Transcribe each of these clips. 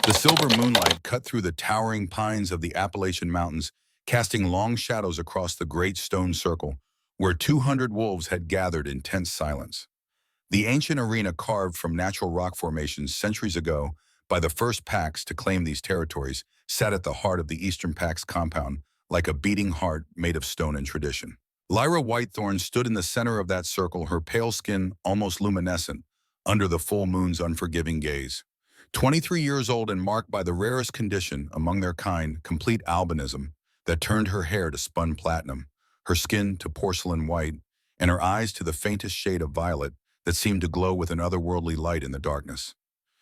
The silver moonlight cut through the towering pines of the Appalachian Mountains, casting long shadows across the great stone circle, where 200 wolves had gathered in tense silence. The ancient arena carved from natural rock formations centuries ago by the first packs to claim these territories sat at the heart of the Eastern Pack's compound, like a beating heart made of stone and tradition. Lyra Whitethorn stood in the center of that circle, her pale skin almost luminescent under the full moon's unforgiving gaze. 23 years old and marked by the rarest condition among their kind, complete albinism, that turned her hair to spun platinum, her skin to porcelain white, and her eyes to the faintest shade of violet that seemed to glow with an otherworldly light in the darkness.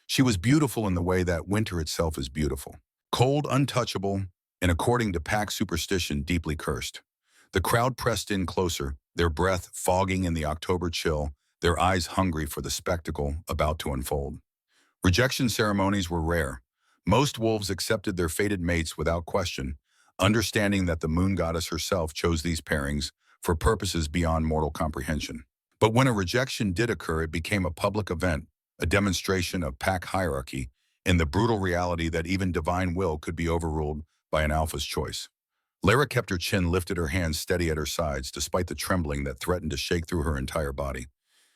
She was beautiful in the way that winter itself is beautiful. Cold, untouchable, and according to pack superstition, deeply cursed. The crowd pressed in closer, their breath fogging in the October chill, their eyes hungry for the spectacle about to unfold. Rejection ceremonies were rare. Most wolves accepted their fated mates without question, understanding that the moon goddess herself chose these pairings for purposes beyond mortal comprehension. But when a rejection did occur, it became a public event, a demonstration of pack hierarchy, and the brutal reality that even divine will could be overruled by an alpha's choice. Lara kept her chin lifted, her hands steady at her sides, despite the trembling that threatened to shake through her entire body.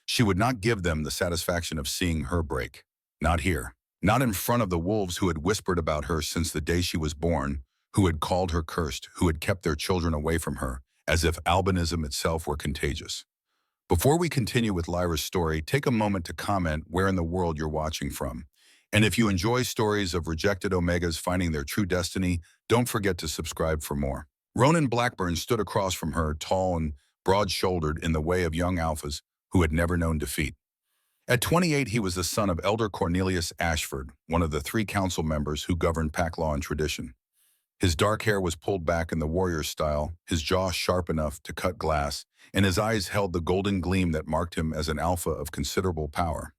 She would not give them the satisfaction of seeing her break. Not here. Not in front of the wolves who had whispered about her since the day she was born, who had called her cursed, who had kept their children away from her, as if albinism itself were contagious. Before we continue with Lyra's story, take a moment to comment where in the world you're watching from. And if you enjoy stories of rejected Omegas finding their true destiny, don't forget to subscribe for more. Ronan Blackburn stood across from her, tall and broad-shouldered, in the way of young alphas who had never known defeat. At 28, he was the son of Elder Cornelius Ashford, one of the 3 council members who governed pack law and tradition. His dark hair was pulled back in the warrior style, his jaw sharp enough to cut glass, and his eyes held the golden gleam that marked him as an alpha of considerable power.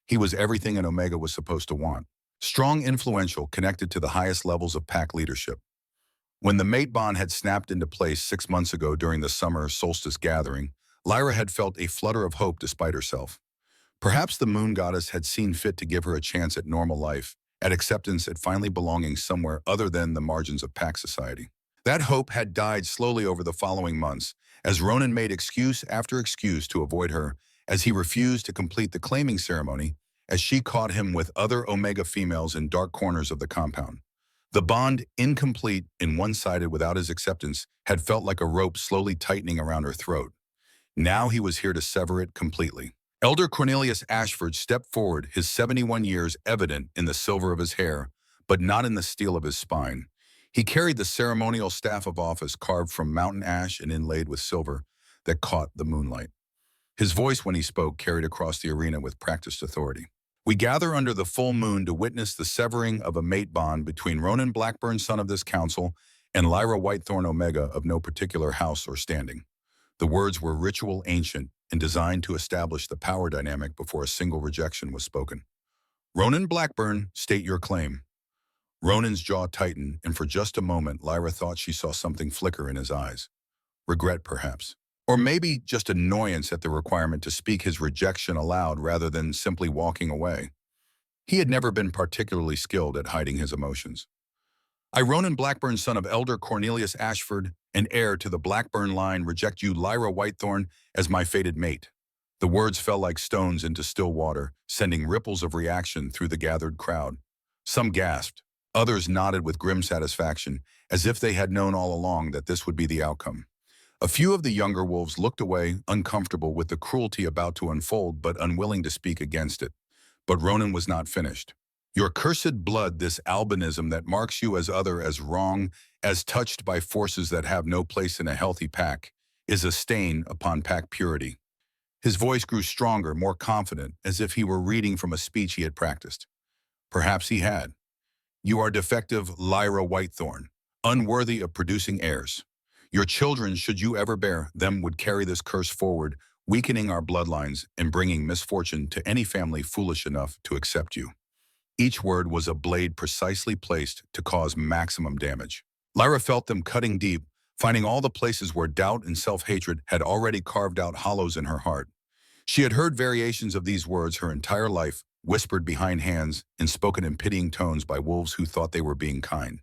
He was everything an Omega was supposed to want. Strong, influential, connected to the highest levels of pack leadership. When the mate bond had snapped into place 6 months ago during the summer solstice gathering, Lyra had felt a flutter of hope despite herself. Perhaps the moon goddess had seen fit to give her a chance at normal life, at acceptance, at finally belonging somewhere other than the margins of pack society. That hope had died slowly over the following months, as Ronan made excuse after excuse to avoid her, as he refused to complete the claiming ceremony, as she caught him with other Omega females in dark corners of the compound. The bond, incomplete and one-sided without his acceptance, had felt like a rope slowly tightening around her throat. Now he was here to sever it completely. Elder Cornelius Ashford stepped forward, his 71 years evident in the silver of his hair, but not in the steel of his spine. He carried the ceremonial staff of office carved from mountain ash and inlaid with silver that caught the moonlight. His voice, when he spoke, carried across the arena with practiced authority. We gather under the full moon to witness the severing of a mate bond between Ronan Blackburn, son of this council, and Lyra Whitethorn Omega of no particular house or standing. The words were ritual, ancient, and designed to establish the power dynamic before a single rejection was spoken. Ronan Blackburn, state your claim. Ronan's jaw tightened, and for just a moment, Lyra thought she saw something flicker in his eyes. Regret, perhaps. Or maybe just annoyance at the requirement to speak his rejection aloud rather than simply walking away. He had never been particularly skilled at hiding his emotions. I, Ronan Blackburn, son of Elder Cornelius Ashford, and heir to the Blackburn line, reject you, Lyra Whitethorn, as my fated mate. The words fell like stones into still water, sending ripples of reaction through the gathered crowd. Some gasped. Others nodded with grim satisfaction, as if they had known all along that this would be the outcome. A few of the younger wolves looked away, uncomfortable with the cruelty about to unfold, but unwilling to speak against it. But Ronan was not finished. Your cursed blood, this albinism that marks you as other, as wrong, as touched by forces that have no place in a healthy pack, is a stain upon pack purity. His voice grew stronger, more confident, as if he were reading from a speech he had practiced. Perhaps he had. You are defective, Lyra Whitethorn, unworthy of producing heirs. Your children, should you ever bear them, would carry this curse forward, weakening our bloodlines and bringing misfortune to any family foolish enough to accept you. Each word was a blade precisely placed to cause maximum damage. Lyra felt them cutting deep, finding all the places where doubt and self-hatred had already carved out hollows in her heart. She had heard variations of these words her entire life, whispered behind hands and spoken in pitying tones by wolves who thought they were being kind.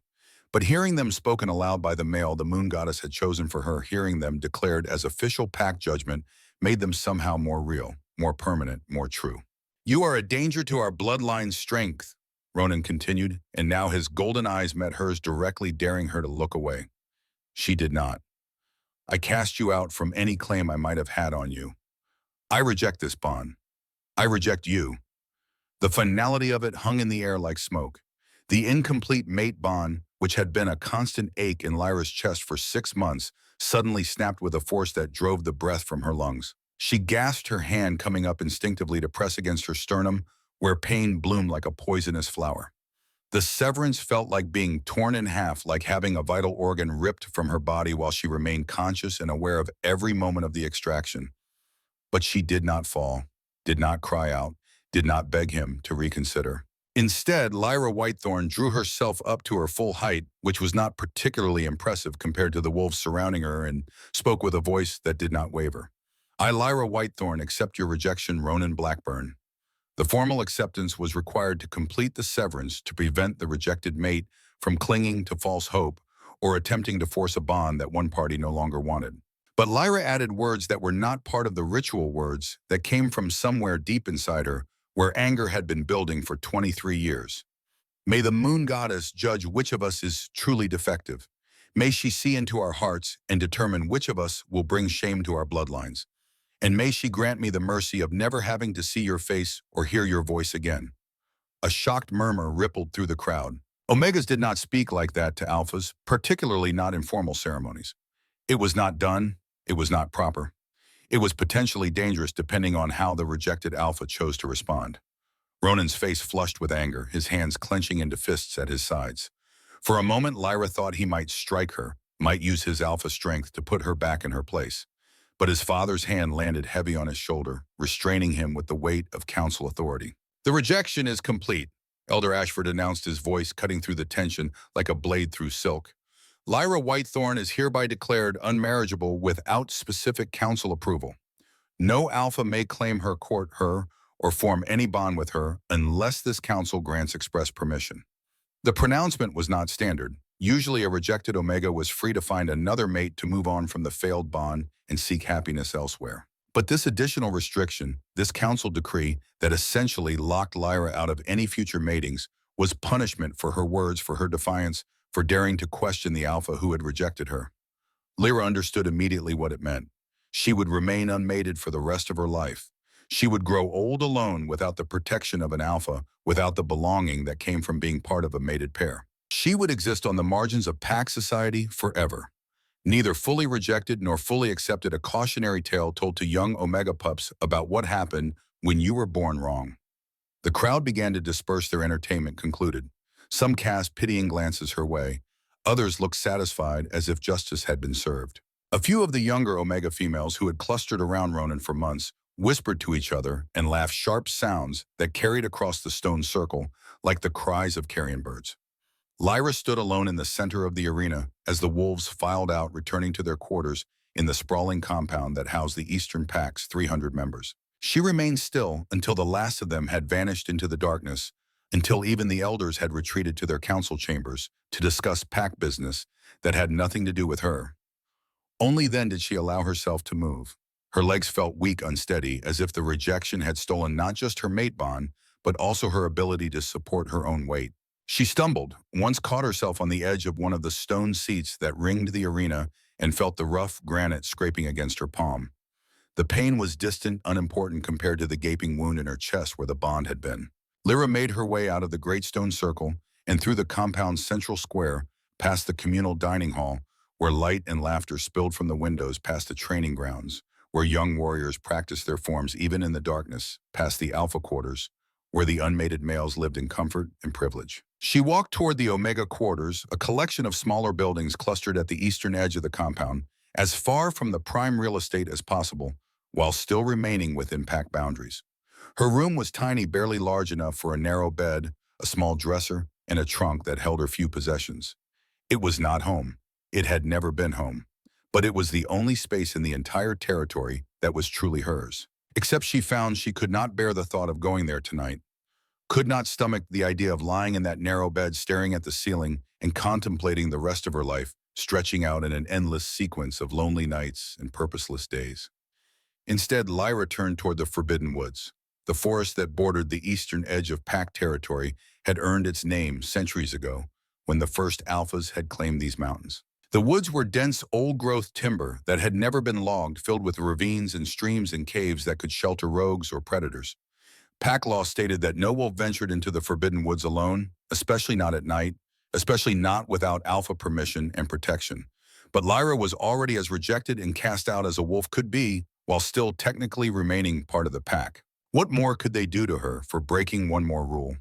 But hearing them spoken aloud by the male the moon goddess had chosen for her, hearing them declared as official pack judgment, made them somehow more real, more permanent, more true. "You are a danger to our bloodline's strength," Ronan continued, and now his golden eyes met hers directly, daring her to look away. She did not. "I cast you out from any claim I might have had on you. I reject this bond. I reject you." The finality of it hung in the air like smoke. The incomplete mate bond, which had been a constant ache in Lyra's chest for 6 months, suddenly snapped with a force that drove the breath from her lungs. She gasped, her hand coming up instinctively to press against her sternum, where pain bloomed like a poisonous flower. The severance felt like being torn in half, like having a vital organ ripped from her body while she remained conscious and aware of every moment of the extraction. But she did not fall, did not cry out, did not beg him to reconsider. Instead, Lyra Whitethorn drew herself up to her full height, which was not particularly impressive compared to the wolves surrounding her, and spoke with a voice that did not waver. "I, Lyra Whitethorn, accept your rejection, Ronan Blackburn." The formal acceptance was required to complete the severance to prevent the rejected mate from clinging to false hope or attempting to force a bond that one party no longer wanted. But Lyra added words that were not part of the ritual words that came from somewhere deep inside her, where anger had been building for 23 years. "May the moon goddess judge which of us is truly defective. May she see into our hearts and determine which of us will bring shame to our bloodlines. And may she grant me the mercy of never having to see your face or hear your voice again." A shocked murmur rippled through the crowd. Omegas did not speak like that to alphas, particularly not in formal ceremonies. It was not done. It was not proper. It was potentially dangerous depending on how the rejected alpha chose to respond. Ronan's face flushed with anger, his hands clenching into fists at his sides. For a moment, Lyra thought he might strike her, might use his alpha strength to put her back in her place. But his father's hand landed heavy on his shoulder, restraining him with the weight of council authority. "The rejection is complete," Elder Ashford announced, his voice cutting through the tension like a blade through silk. "Lyra Whitethorn is hereby declared unmarriageable without specific council approval. No alpha may claim her, court her, or form any bond with her unless this council grants express permission." The pronouncement was not standard. Usually a rejected Omega was free to find another mate to move on from the failed bond and seek happiness elsewhere. But this additional restriction, this council decree that essentially locked Lyra out of any future matings, was punishment for her words, for her defiance, for daring to question the alpha who had rejected her. Lyra understood immediately what it meant. She would remain unmated for the rest of her life. She would grow old alone without the protection of an alpha, without the belonging that came from being part of a mated pair. She would exist on the margins of pack society forever. Neither fully rejected nor fully accepted, a cautionary tale told to young Omega pups about what happened when you were born wrong. The crowd began to disperse, their entertainment concluded. Some cast pitying glances her way. Others looked satisfied, as if justice had been served. A few of the younger Omega females who had clustered around Ronan for months whispered to each other and laughed sharp sounds that carried across the stone circle like the cries of carrion birds. Lyra stood alone in the center of the arena as the wolves filed out, returning to their quarters in the sprawling compound that housed the Eastern Pack's 300 members. She remained still until the last of them had vanished into the darkness, until even the elders had retreated to their council chambers to discuss pack business that had nothing to do with her. Only then did she allow herself to move. Her legs felt weak, unsteady, as if the rejection had stolen not just her mate bond, but also her ability to support her own weight. She stumbled, once caught herself on the edge of one of the stone seats that ringed the arena, and felt the rough granite scraping against her palm. The pain was distant, unimportant compared to the gaping wound in her chest where the bond had been. Lyra made her way out of the great stone circle and through the compound's central square, past the communal dining hall, where light and laughter spilled from the windows, past the training grounds, where young warriors practiced their forms even in the darkness, past the alpha quarters, where the unmated males lived in comfort and privilege. She walked toward the Omega quarters, a collection of smaller buildings clustered at the eastern edge of the compound, as far from the prime real estate as possible, while still remaining within pack boundaries. Her room was tiny, barely large enough for a narrow bed, a small dresser, and a trunk that held her few possessions. It was not home. It had never been home. But it was the only space in the entire territory that was truly hers. Except she found she could not bear the thought of going there tonight. could not stomach the idea of lying in that narrow bed staring at the ceiling and contemplating the rest of her life stretching out in an endless sequence of lonely nights and purposeless days. Instead, Lyra turned toward the Forbidden Woods. The forest that bordered the eastern edge of Pack territory had earned its name centuries ago when the first Alphas had claimed these mountains. The woods were dense old-growth timber that had never been logged, filled with ravines and streams and caves that could shelter rogues or predators. Pack law stated that no wolf ventured into the Forbidden Woods alone, especially not at night, especially not without Alpha permission and protection. But Lyra was already as rejected and cast out as a wolf could be, while still technically remaining part of the pack. What more could they do to her for breaking one more rule?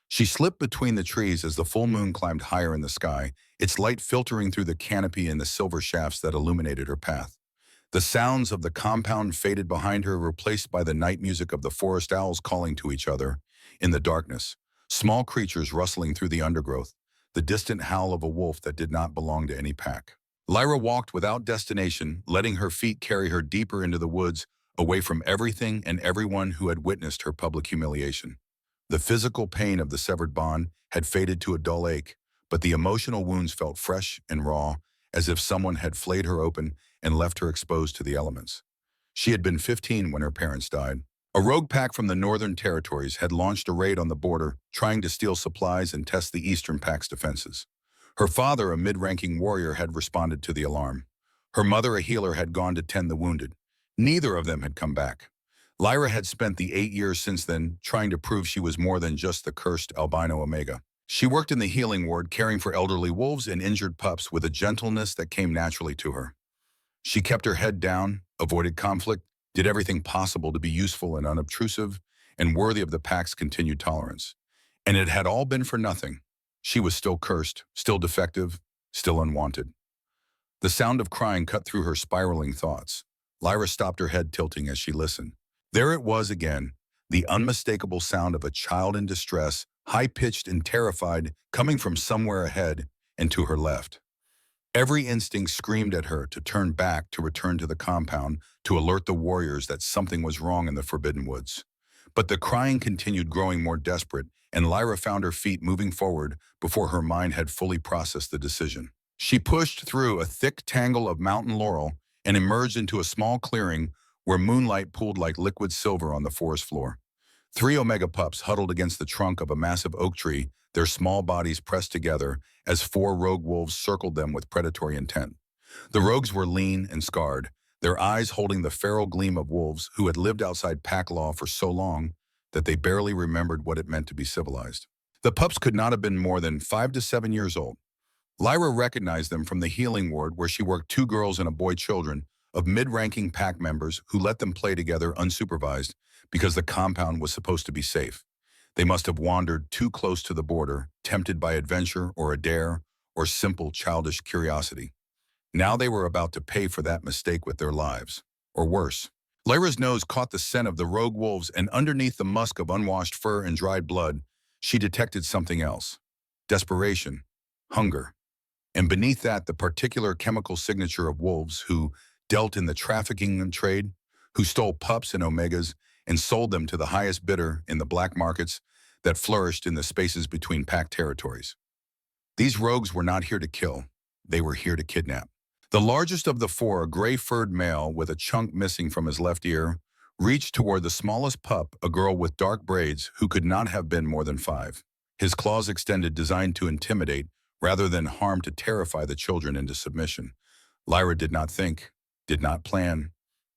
She slipped between the trees as the full moon climbed higher in the sky, its light filtering through the canopy and the silver shafts that illuminated her path. The sounds of the compound faded behind her, replaced by the night music of the forest owls calling to each other in the darkness, small creatures rustling through the undergrowth, the distant howl of a wolf that did not belong to any pack. Lyra walked without destination, letting her feet carry her deeper into the woods, away from everything and everyone who had witnessed her public humiliation. The physical pain of the severed bond had faded to a dull ache, but the emotional wounds felt fresh and raw, as if someone had flayed her open and left her exposed to the elements. She had been 15 when her parents died. A rogue pack from the northern territories had launched a raid on the border, trying to steal supplies and test the eastern pack's defenses. Her father, a mid-ranking warrior, had responded to the alarm. Her mother, a healer, had gone to tend the wounded. Neither of them had come back. Lyra had spent the 8 years since then trying to prove she was more than just the cursed albino Omega. She worked in the healing ward, caring for elderly wolves and injured pups with a gentleness that came naturally to her. She kept her head down, avoided conflict, did everything possible to be useful and unobtrusive, and worthy of the pack's continued tolerance. And it had all been for nothing. She was still cursed, still defective, still unwanted. The sound of crying cut through her spiraling thoughts. Lyra stopped, her head tilting as she listened. There it was again, the unmistakable sound of a child in distress, high-pitched and terrified, coming from somewhere ahead and to her left. Every instinct screamed at her to turn back, to return to the compound, to alert the warriors that something was wrong in the Forbidden Woods. But the crying continued, growing more desperate, and Lyra found her feet moving forward before her mind had fully processed the decision. She pushed through a thick tangle of mountain laurel and emerged into a small clearing where moonlight pooled like liquid silver on the forest floor. 3 Omega pups huddled against the trunk of a massive oak tree, their small bodies pressed together as 4 rogue wolves circled them with predatory intent. The rogues were lean and scarred, their eyes holding the feral gleam of wolves who had lived outside pack law for so long that they barely remembered what it meant to be civilized. The pups could not have been more than 5 to 7 years old. Lyra recognized them from the healing ward where she worked 2 girls and a boy, children of mid-ranking pack members who let them play together unsupervised because the compound was supposed to be safe. They must have wandered too close to the border, tempted by adventure or a dare or simple childish curiosity. Now they were about to pay for that mistake with their lives, or worse. Lyra's nose caught the scent of the rogue wolves, and underneath the musk of unwashed fur and dried blood, she detected something else. Desperation, hunger, and beneath that the particular chemical signature of wolves who dealt in the trafficking trade, who stole pups and omegas and sold them to the highest bidder in the black markets that flourished in the spaces between pack territories. These rogues were not here to kill, they were here to kidnap. The largest of the 4, a gray-furred male with a chunk missing from his left ear, reached toward the smallest pup, a girl with dark braids who could not have been more than 5. His claws extended, designed to intimidate rather than harm, to terrify the children into submission. Lyra did not think, did not plan,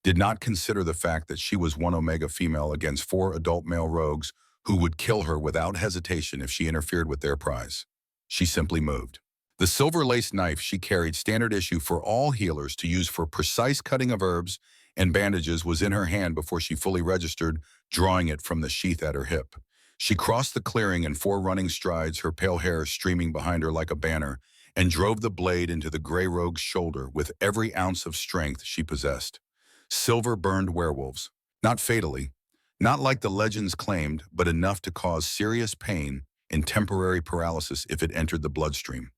did not consider the fact that she was 1 Omega female against 4 adult male rogues who would kill her without hesitation if she interfered with their prize. She simply moved. The silver-laced knife she carried, standard issue for all healers to use for precise cutting of herbs and bandages, was in her hand before she fully registered, drawing it from the sheath at her hip. She crossed the clearing in 4 running strides, her pale hair streaming behind her like a banner, and drove the blade into the gray rogue's shoulder with every ounce of strength she possessed. Silver-burned werewolves. Not fatally, not like the legends claimed, but enough to cause serious pain and temporary paralysis if it entered the bloodstream.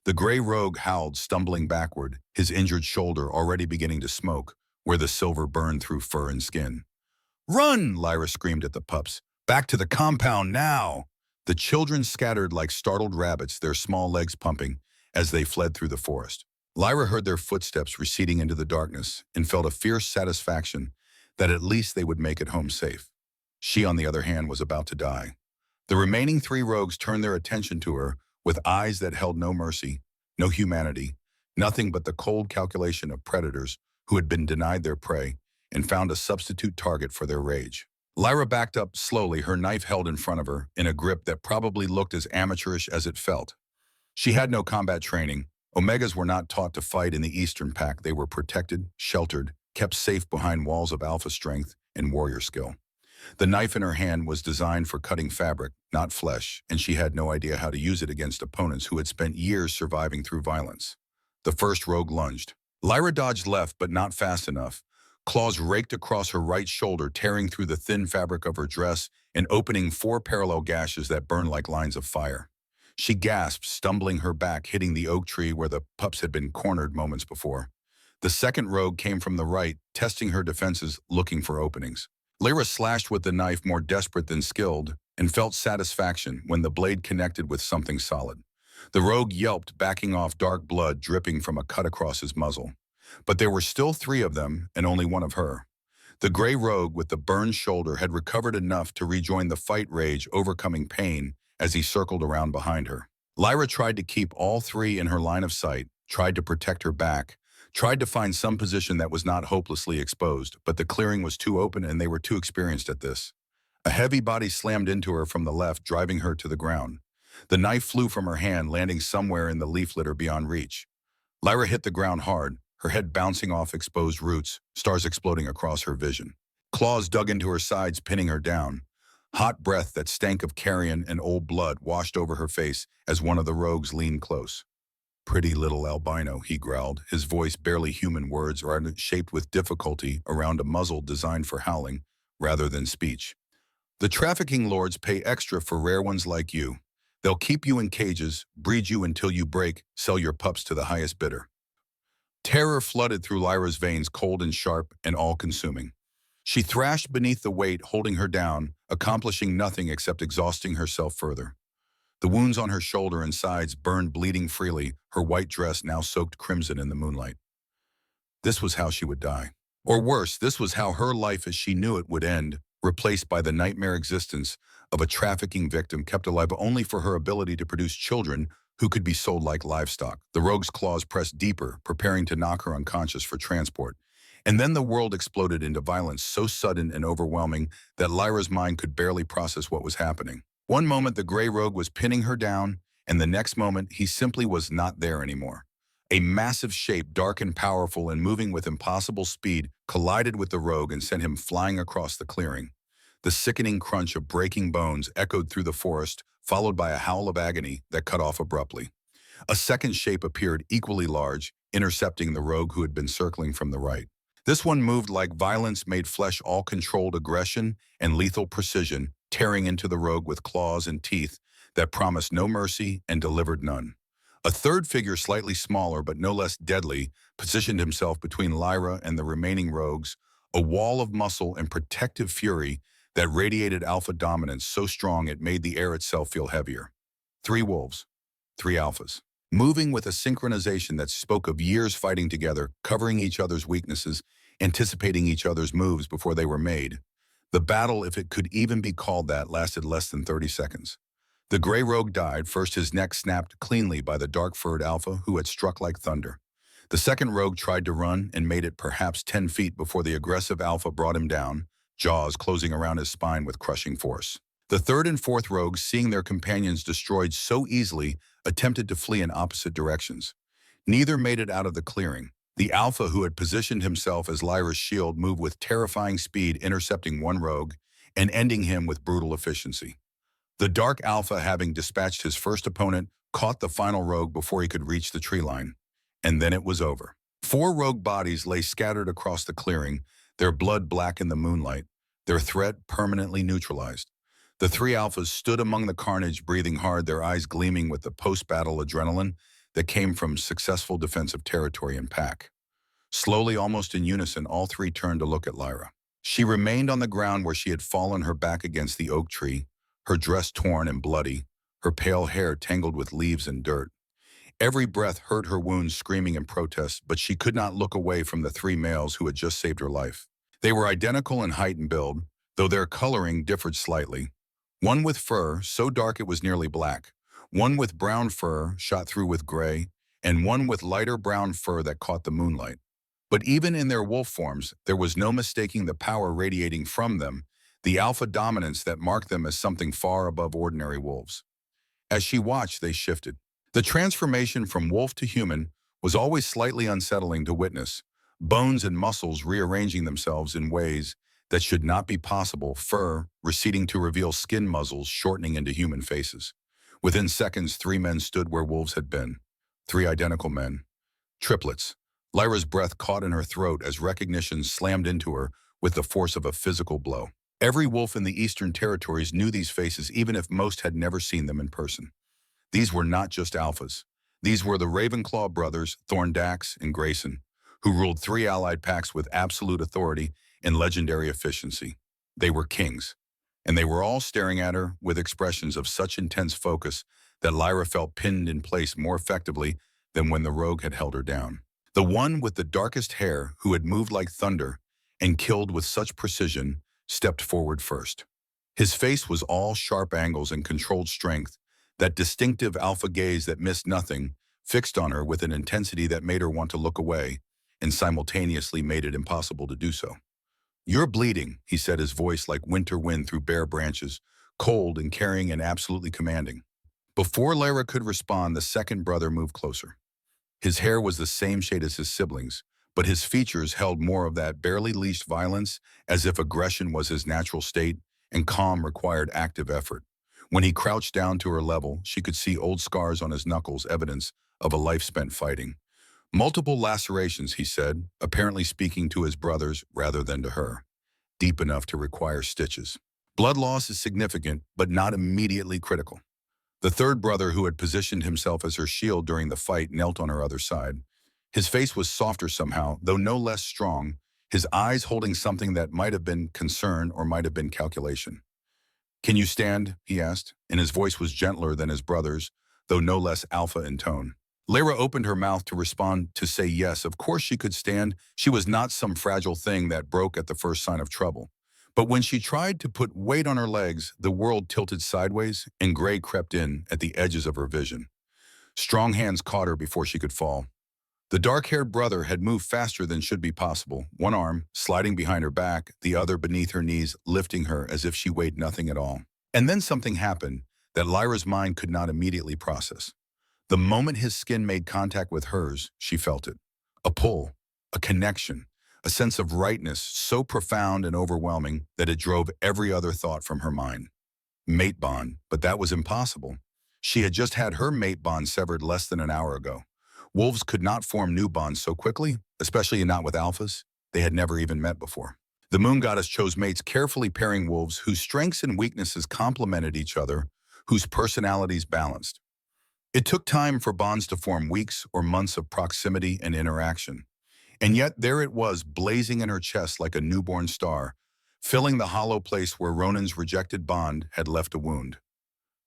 The gray rogue howled, stumbling backward, his injured shoulder already beginning to smoke, where the silver burned through fur and skin. "Run!" Lyra screamed at the pups, Back to the compound now! The children scattered like startled rabbits, their small legs pumping, as they fled through the forest. Lyra heard their footsteps receding into the darkness and felt a fierce satisfaction that at least they would make it home safe. She, on the other hand, was about to die. The remaining three rogues turned their attention to her with eyes that held no mercy, no humanity, nothing but the cold calculation of predators who had been denied their prey and found a substitute target for their rage. Lyra backed up slowly, her knife held in front of her in a grip that probably looked as amateurish as it felt. She had no combat training. Omegas were not taught to fight in the Eastern Pack. They were protected, sheltered, kept safe behind walls of alpha strength and warrior skill. The knife in her hand was designed for cutting fabric, not flesh, and she had no idea how to use it against opponents who had spent years surviving through violence. The first rogue lunged. Lyra dodged left, but not fast enough. Claws raked across her right shoulder, tearing through the thin fabric of her dress and opening 4 parallel gashes that burned like lines of fire. She gasped, stumbling her back, hitting the oak tree where the pups had been cornered moments before. The second rogue came from the right, testing her defenses, looking for openings. Lyra slashed with the knife, more desperate than skilled, and felt satisfaction when the blade connected with something solid. The rogue yelped, backing off, dark blood dripping from a cut across his muzzle. But there were still 3 of them, and only 1 of her. The gray rogue with the burned shoulder had recovered enough to rejoin the fight rage, overcoming pain as he circled around behind her. Lyra tried to keep all 3 in her line of sight, tried to protect her back, tried to find some position that was not hopelessly exposed, but the clearing was too open and they were too experienced at this. A heavy body slammed into her from the left, driving her to the ground. The knife flew from her hand, landing somewhere in the leaf litter beyond reach. Lyra hit the ground hard, her head bouncing off exposed roots, stars exploding across her vision. Claws dug into her sides, pinning her down. Hot breath that stank of carrion and old blood washed over her face as one of the rogues leaned close. "Pretty little albino," he growled, his voice barely human, words shaped with difficulty around a muzzle designed for howling rather than speech. "The trafficking lords pay extra for rare ones like you. They'll keep you in cages, breed you until you break, sell your pups to the highest bidder." Terror flooded through Lyra's veins, cold and sharp and all-consuming. She thrashed beneath the weight, holding her down, accomplishing nothing except exhausting herself further. The wounds on her shoulder and sides burned, bleeding freely, her white dress now soaked crimson in the moonlight. This was how she would die. Or worse, this was how her life as she knew it would end, replaced by the nightmare existence of a trafficking victim kept alive only for her ability to produce children who could be sold like livestock. The rogue's claws pressed deeper, preparing to knock her unconscious for transport. And then the world exploded into violence so sudden and overwhelming that Lyra's mind could barely process what was happening. One moment the gray rogue was pinning her down, and the next moment he simply was not there anymore. A massive shape, dark and powerful and moving with impossible speed, collided with the rogue and sent him flying across the clearing. The sickening crunch of breaking bones echoed through the forest, followed by a howl of agony that cut off abruptly. A second shape appeared, equally large, intercepting the rogue who had been circling from the right. This one moved like violence made flesh, all controlled aggression and lethal precision, tearing into the rogue with claws and teeth that promised no mercy and delivered none. A third figure, slightly smaller but no less deadly, positioned himself between Lyra and the remaining rogues, a wall of muscle and protective fury that radiated alpha dominance so strong it made the air itself feel heavier. 3 wolves, 3 alphas, moving with a synchronization that spoke of years fighting together, covering each other's weaknesses, anticipating each other's moves before they were made. The battle, if it could even be called that, lasted less than 30 seconds. The gray rogue died, first his neck snapped cleanly by the dark-furred alpha who had struck like thunder. The second rogue tried to run and made it perhaps 10 feet before the aggressive alpha brought him down, jaws closing around his spine with crushing force. The third and fourth rogues, seeing their companions destroyed so easily, attempted to flee in opposite directions. Neither made it out of the clearing. The alpha, who had positioned himself as Lyra's shield, moved with terrifying speed, intercepting one rogue and ending him with brutal efficiency. The dark alpha, having dispatched his first opponent, caught the final rogue before he could reach the tree line. And then it was over. 4 rogue bodies lay scattered across the clearing, their blood black in the moonlight, their threat permanently neutralized. The 3 alphas stood among the carnage, breathing hard, their eyes gleaming with the post-battle adrenaline that came from successful defense of territory and pack. Slowly, almost in unison, all 3 turned to look at Lyra. She remained on the ground where she had fallen, her back against the oak tree, her dress torn and bloody, her pale hair tangled with leaves and dirt. Every breath hurt her wounds, screaming in protest, but she could not look away from the three males who had just saved her life. They were identical in height and build, though their coloring differed slightly. One with fur so dark it was nearly black, one with brown fur shot through with gray, and one with lighter brown fur that caught the moonlight. But even in their wolf forms, there was no mistaking the power radiating from them, the alpha dominance that marked them as something far above ordinary wolves. As she watched, they shifted. The transformation from wolf to human was always slightly unsettling to witness, bones and muscles rearranging themselves in ways that should not be possible, fur receding to reveal skin muzzles shortening into human faces. Within seconds, three men stood where wolves had been. Three identical men. Triplets. Lyra's breath caught in her throat as recognition slammed into her with the force of a physical blow. Every wolf in the Eastern Territories knew these faces, even if most had never seen them in person. These were not just alphas. These were the Ravenclaw brothers, Thorndax and Grayson, who ruled three allied packs with absolute authority and legendary efficiency. They were kings, and they were all staring at her with expressions of such intense focus that Lyra felt pinned in place more effectively than when the rogue had held her down. The one with the darkest hair, who had moved like thunder and killed with such precision, stepped forward first. His face was all sharp angles and controlled strength, that distinctive alpha gaze that missed nothing, fixed on her with an intensity that made her want to look away and simultaneously made it impossible to do so. "You're bleeding," he said, his voice like winter wind through bare branches, cold and carrying and absolutely commanding. Before Lyra could respond, the second brother moved closer. His hair was the same shade as his siblings, but his features held more of that barely leashed violence, as if aggression was his natural state and calm required active effort. When he crouched down to her level, she could see old scars on his knuckles, evidence of a life spent fighting. "Multiple lacerations," he said, apparently speaking to his brothers rather than to her, "deep enough to require stitches. Blood loss is significant, but not immediately critical." The third brother, who had positioned himself as her shield during the fight, knelt on her other side. His face was softer somehow, though no less strong, his eyes holding something that might have been concern or might have been calculation. "Can you stand?" he asked, and his voice was gentler than his brother's, though no less alpha in tone. Lyra opened her mouth to respond, to say yes, of course she could stand. She was not some fragile thing that broke at the first sign of trouble. But when she tried to put weight on her legs, the world tilted sideways and gray crept in at the edges of her vision. Strong hands caught her before she could fall. The dark-haired brother had moved faster than should be possible, one arm sliding behind her back, the other beneath her knees, lifting her as if she weighed nothing at all. And then something happened that Lyra's mind could not immediately process. The moment his skin made contact with hers, she felt it. A pull, a connection, a sense of rightness so profound and overwhelming that it drove every other thought from her mind. Mate bond, but that was impossible. She had just had her mate bond severed less than an hour ago. Wolves could not form new bonds so quickly, especially not with alphas. They had never even met before. The moon goddess chose mates, carefully pairing wolves whose strengths and weaknesses complemented each other, whose personalities balanced. It took time for bonds to form, weeks or months of proximity and interaction. And yet there it was, blazing in her chest like a newborn star, filling the hollow place where Ronan's rejected bond had left a wound.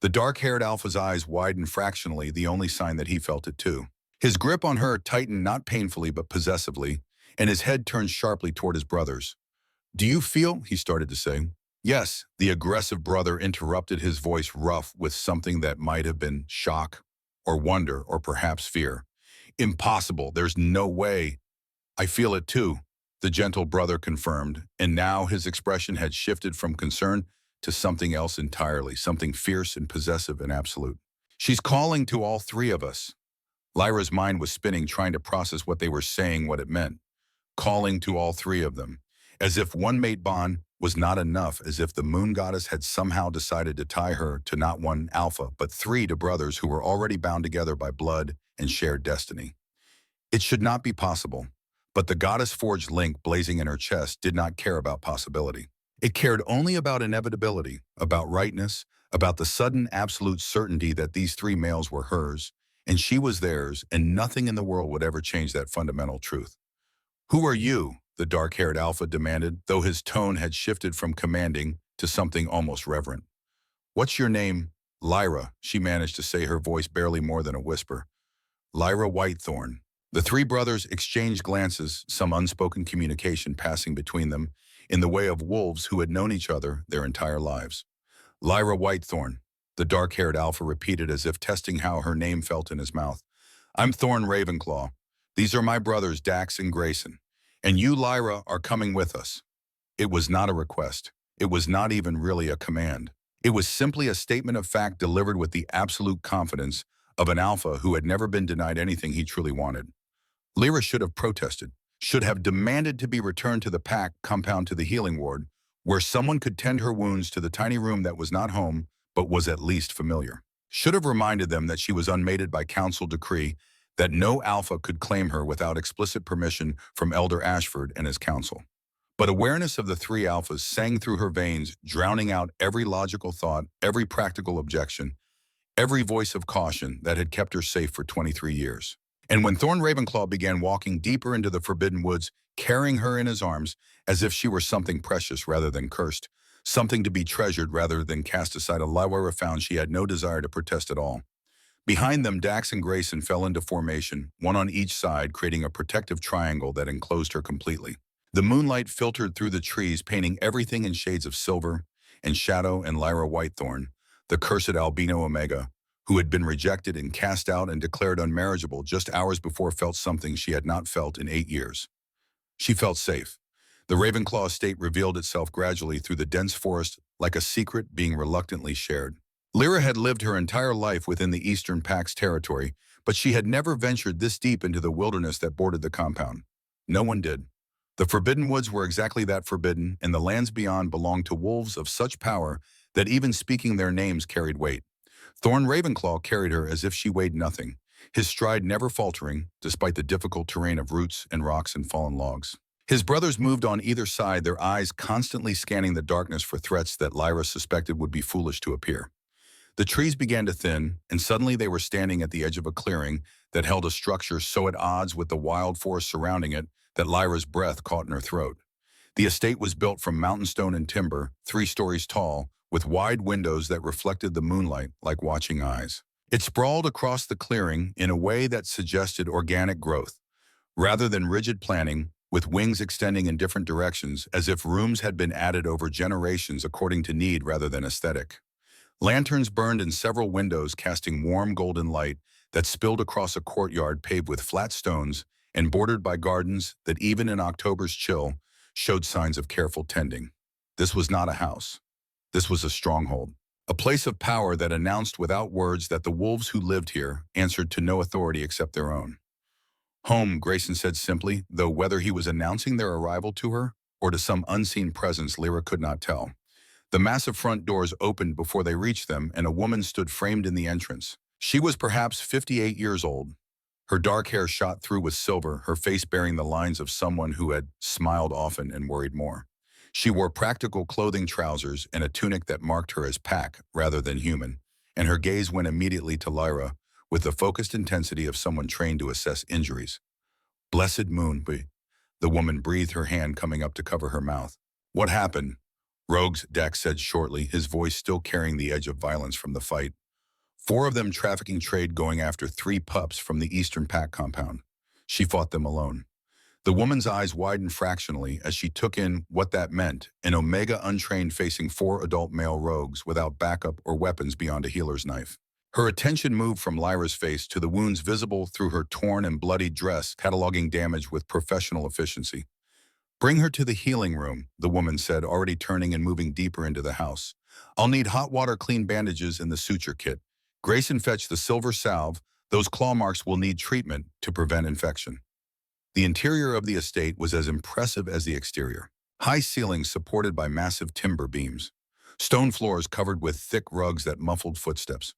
The dark-haired alpha's eyes widened fractionally, the only sign that he felt it too. His grip on her tightened not painfully but possessively, and his head turned sharply toward his brothers. "Do you feel?" he started to say. "Yes," the aggressive brother interrupted, his voice rough with something that might have been shock or wonder or perhaps fear. "Impossible. There's no way." "I feel it too," the gentle brother confirmed, and now his expression had shifted from concern to something else entirely, something fierce and possessive and absolute. "She's calling to all three of us." Lyra's mind was spinning, trying to process what they were saying, what it meant. Calling to all three of them. As if one mate bond was not enough, as if the moon goddess had somehow decided to tie her to not one alpha, but three to brothers who were already bound together by blood and shared destiny. It should not be possible, but the goddess-forged link blazing in her chest did not care about possibility. It cared only about inevitability, about rightness, about the sudden absolute certainty that these three males were hers, and she was theirs, and nothing in the world would ever change that fundamental truth. "Who are you?" the dark-haired Alpha demanded, though his tone had shifted from commanding to something almost reverent. "What's your name?" "Lyra," she managed to say, her voice barely more than a whisper. "Lyra Whitethorn." The three brothers exchanged glances, some unspoken communication passing between them, in the way of wolves who had known each other their entire lives. "Lyra Whitethorn," the dark-haired Alpha repeated as if testing how her name felt in his mouth. "I'm Thorn Ravenclaw. These are my brothers Dax and Grayson. And you, Lyra, are coming with us." It was not a request. It was not even really a command. It was simply a statement of fact delivered with the absolute confidence of an Alpha who had never been denied anything he truly wanted. Lyra should have protested, should have demanded to be returned to the pack compound to the healing ward, where someone could tend her wounds, to the tiny room that was not home, but was at least familiar. Should have reminded them that she was unmated by council decree, that no Alpha could claim her without explicit permission from Elder Ashford and his council. But awareness of the three Alphas sang through her veins, drowning out every logical thought, every practical objection, every voice of caution that had kept her safe for 23 years. And when Thorn Ravenclaw began walking deeper into the Forbidden Woods, carrying her in his arms as if she were something precious rather than cursed, something to be treasured rather than cast aside, Lyra found she had no desire to protest at all. Behind them, Dax and Grayson fell into formation, one on each side, creating a protective triangle that enclosed her completely. The moonlight filtered through the trees, painting everything in shades of silver and shadow, and Lyra Whitethorn, the cursed albino Omega, who had been rejected and cast out and declared unmarriageable just hours before, felt something she had not felt in 8 years. She felt safe. The Ravenclaw estate revealed itself gradually through the dense forest, like a secret being reluctantly shared. Lyra had lived her entire life within the Eastern Pack's territory, but she had never ventured this deep into the wilderness that bordered the compound. No one did. The Forbidden Woods were exactly that, forbidden, and the lands beyond belonged to wolves of such power that even speaking their names carried weight. Thorn Ravenclaw carried her as if she weighed nothing, his stride never faltering, despite the difficult terrain of roots and rocks and fallen logs. His brothers moved on either side, their eyes constantly scanning the darkness for threats that Lyra suspected would be foolish to appear. The trees began to thin, and suddenly they were standing at the edge of a clearing that held a structure so at odds with the wild forest surrounding it that Lyra's breath caught in her throat. The estate was built from mountain stone and timber, 3 stories tall, with wide windows that reflected the moonlight like watching eyes. It sprawled across the clearing in a way that suggested organic growth, rather than rigid planning, with wings extending in different directions, as if rooms had been added over generations according to need rather than aesthetic. Lanterns burned in several windows, casting warm golden light that spilled across a courtyard paved with flat stones and bordered by gardens that, even in October's chill, showed signs of careful tending. This was not a house. This was a stronghold, a place of power that announced without words that the wolves who lived here answered to no authority except their own. "Home," Grayson said simply, though whether he was announcing their arrival to her or to some unseen presence, Lyra could not tell. The massive front doors opened before they reached them, and a woman stood framed in the entrance. She was perhaps 58 years old. Her dark hair shot through with silver, her face bearing the lines of someone who had smiled often and worried more. She wore practical clothing, trousers, and a tunic that marked her as pack rather than human, and her gaze went immediately to Lyra with the focused intensity of someone trained to assess injuries. "Blessed moon," the woman breathed, her hand coming up to cover her mouth. "What happened?" "Rogues," Dax said shortly, his voice still carrying the edge of violence from the fight. 4 of them trafficking trade, going after 3 pups from the Eastern Pack compound. She fought them alone. The woman's eyes widened fractionally as she took in what that meant, an Omega untrained facing 4 adult male rogues without backup or weapons beyond a healer's knife. Her attention moved from Lyra's face to the wounds visible through her torn and bloodied dress, cataloging damage with professional efficiency. "Bring her to the healing room," the woman said, already turning and moving deeper into the house. "I'll need hot water, clean bandages, and the suture kit. Grayson, fetch the silver salve. Those claw marks will need treatment to prevent infection." The interior of the estate was as impressive as the exterior. High ceilings supported by massive timber beams. Stone floors covered with thick rugs that muffled footsteps.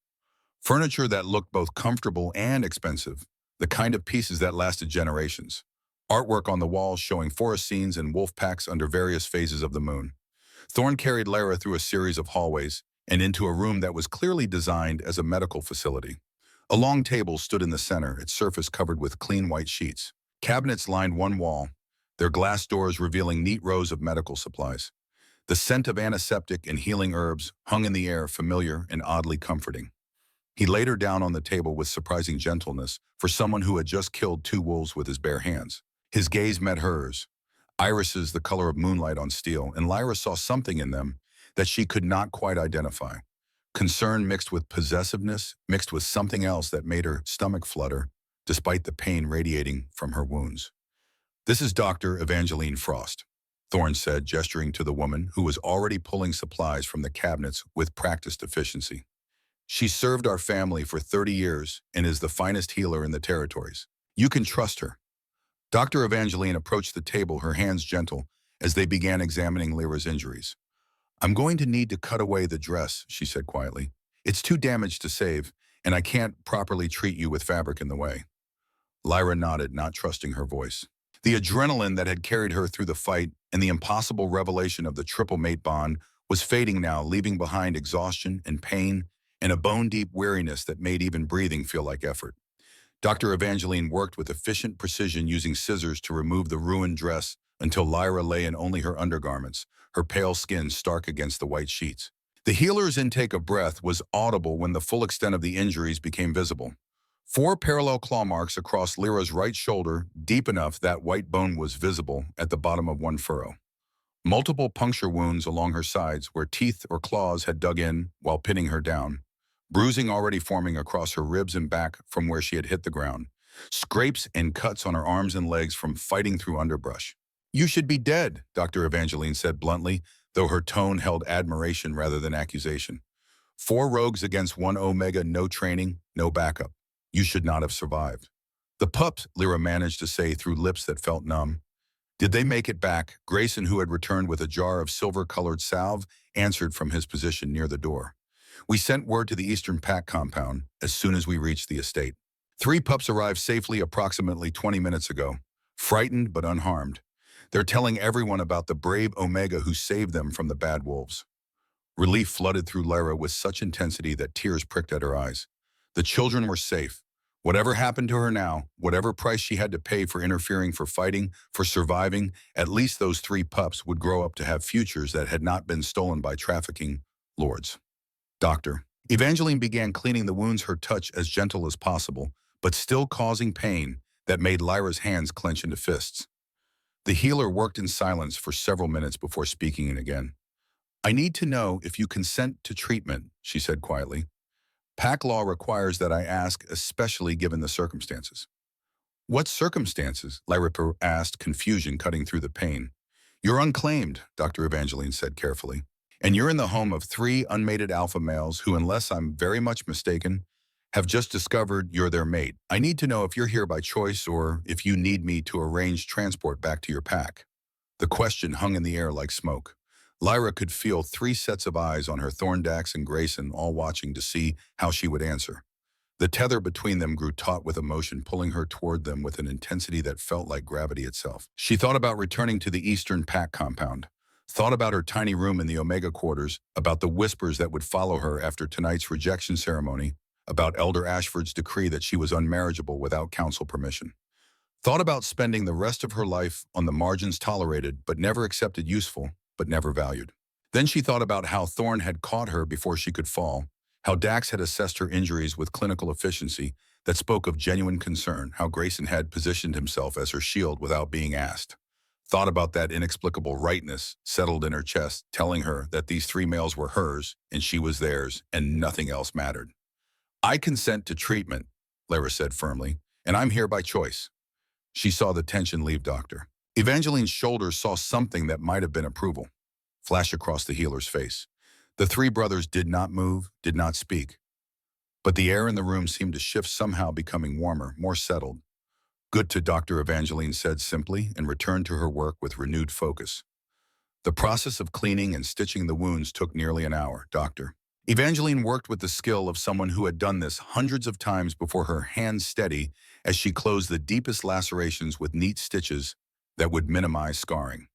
Furniture that looked both comfortable and expensive, the kind of pieces that lasted generations. Artwork on the walls showing forest scenes and wolf packs under various phases of the moon. Thorn carried Lyra through a series of hallways and into a room that was clearly designed as a medical facility. A long table stood in the center, its surface covered with clean white sheets. Cabinets lined one wall, their glass doors revealing neat rows of medical supplies. The scent of antiseptic and healing herbs hung in the air, familiar and oddly comforting. He laid her down on the table with surprising gentleness for someone who had just killed two wolves with his bare hands. His gaze met hers, irises the color of moonlight on steel, and Lyra saw something in them that she could not quite identify. Concern mixed with possessiveness, mixed with something else that made her stomach flutter, despite the pain radiating from her wounds. "This is Dr. Evangeline Frost," Thorne said, gesturing to the woman who was already pulling supplies from the cabinets with practiced efficiency. "She served our family for 30 years and is the finest healer in the territories. You can trust her." Dr. Evangeline approached the table, her hands gentle, as they began examining Lyra's injuries. "I'm going to need to cut away the dress," she said quietly. "It's too damaged to save, and I can't properly treat you with fabric in the way." Lyra nodded, not trusting her voice. The adrenaline that had carried her through the fight and the impossible revelation of the triple mate bond was fading now, leaving behind exhaustion and pain and a bone-deep weariness that made even breathing feel like effort. Dr. Evangeline worked with efficient precision, using scissors to remove the ruined dress until Lyra lay in only her undergarments, her pale skin stark against the white sheets. The healer's intake of breath was audible when the full extent of the injuries became visible. 4 parallel claw marks across Lyra's right shoulder, deep enough that white bone was visible at the bottom of one furrow. Multiple puncture wounds along her sides where teeth or claws had dug in while pinning her down. Bruising already forming across her ribs and back from where she had hit the ground. Scrapes and cuts on her arms and legs from fighting through underbrush. "You should be dead," Dr. Evangeline said bluntly, though her tone held admiration rather than accusation. 4 rogues against 1 Omega, no training, no backup. You should not have survived. "The pups," Lyra managed to say through lips that felt numb. "Did they make it back?" Grayson, who had returned with a jar of silver-colored salve, answered from his position near the door. "We sent word to the Eastern Pack compound as soon as we reached the estate. 3 pups arrived safely approximately 20 minutes ago, frightened but unharmed. They're telling everyone about the brave Omega who saved them from the bad wolves." Relief flooded through Lyra with such intensity that tears pricked at her eyes. The children were safe. Whatever happened to her now, whatever price she had to pay for interfering, for fighting, for surviving, at least those 3 pups would grow up to have futures that had not been stolen by trafficking lords. "Doctor." Evangeline began cleaning the wounds, her touch as gentle as possible, but still causing pain that made Lyra's hands clench into fists. The healer worked in silence for several minutes before speaking again. "I need to know if you consent to treatment," she said quietly. "Pack law requires that I ask, especially given the circumstances." "What circumstances?" Lyra asked, confusion cutting through the pain. "You're unclaimed," Dr. Evangeline said carefully. "And you're in the home of 3 unmated alpha males who, unless I'm very much mistaken, have just discovered you're their mate. I need to know if you're here by choice or if you need me to arrange transport back to your pack." The question hung in the air like smoke. Lyra could feel 3 sets of eyes on her, Thorndax and Grayson, all watching to see how she would answer. The tether between them grew taut with emotion, pulling her toward them with an intensity that felt like gravity itself. She thought about returning to the Eastern Pack compound, thought about her tiny room in the Omega quarters, about the whispers that would follow her after tonight's rejection ceremony, about Elder Ashford's decree that she was unmarriageable without council permission. Thought about spending the rest of her life on the margins, tolerated but never accepted, useful but never valued. Then she thought about how Thorne had caught her before she could fall, how Dax had assessed her injuries with clinical efficiency that spoke of genuine concern, how Grayson had positioned himself as her shield without being asked. Thought about that inexplicable rightness settled in her chest, telling her that these 3 males were hers and she was theirs and nothing else mattered. "I consent to treatment," Lyra said firmly, "and I'm here by choice." She saw the tension leave Dr. Evangeline's shoulders, saw something that might have been approval flash across the healer's face. The 3 brothers did not move, did not speak. But the air in the room seemed to shift, somehow becoming warmer, more settled. "Good to," Dr. Evangeline said simply, and returned to her work with renewed focus. The process of cleaning and stitching the wounds took nearly an hour. Dr. Evangeline worked with the skill of someone who had done this hundreds of times before, her hands steady as she closed the deepest lacerations with neat stitches that would minimize scarring.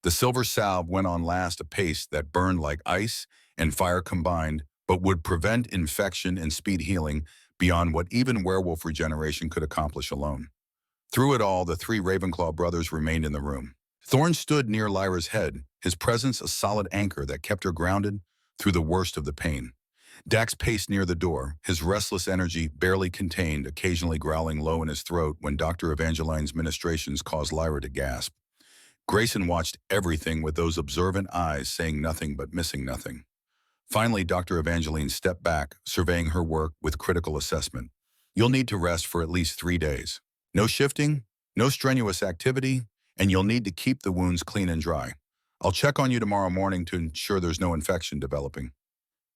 The silver salve went on last, a paste that burned like ice and fire combined, but would prevent infection and speed healing beyond what even werewolf regeneration could accomplish alone. Through it all, the three Ravenclaw brothers remained in the room. Thorn stood near Lyra's head, his presence a solid anchor that kept her grounded through the worst of the pain. Dax paced near the door, his restless energy barely contained, occasionally growling low in his throat when Dr. Evangeline's ministrations caused Lyra to gasp. Grayson watched everything with those observant eyes, saying nothing but missing nothing. Finally, Dr. Evangeline stepped back, surveying her work with critical assessment. You'll need to rest for at least 3 days. No shifting, no strenuous activity, and you'll need to keep the wounds clean and dry. I'll check on you tomorrow morning to ensure there's no infection developing.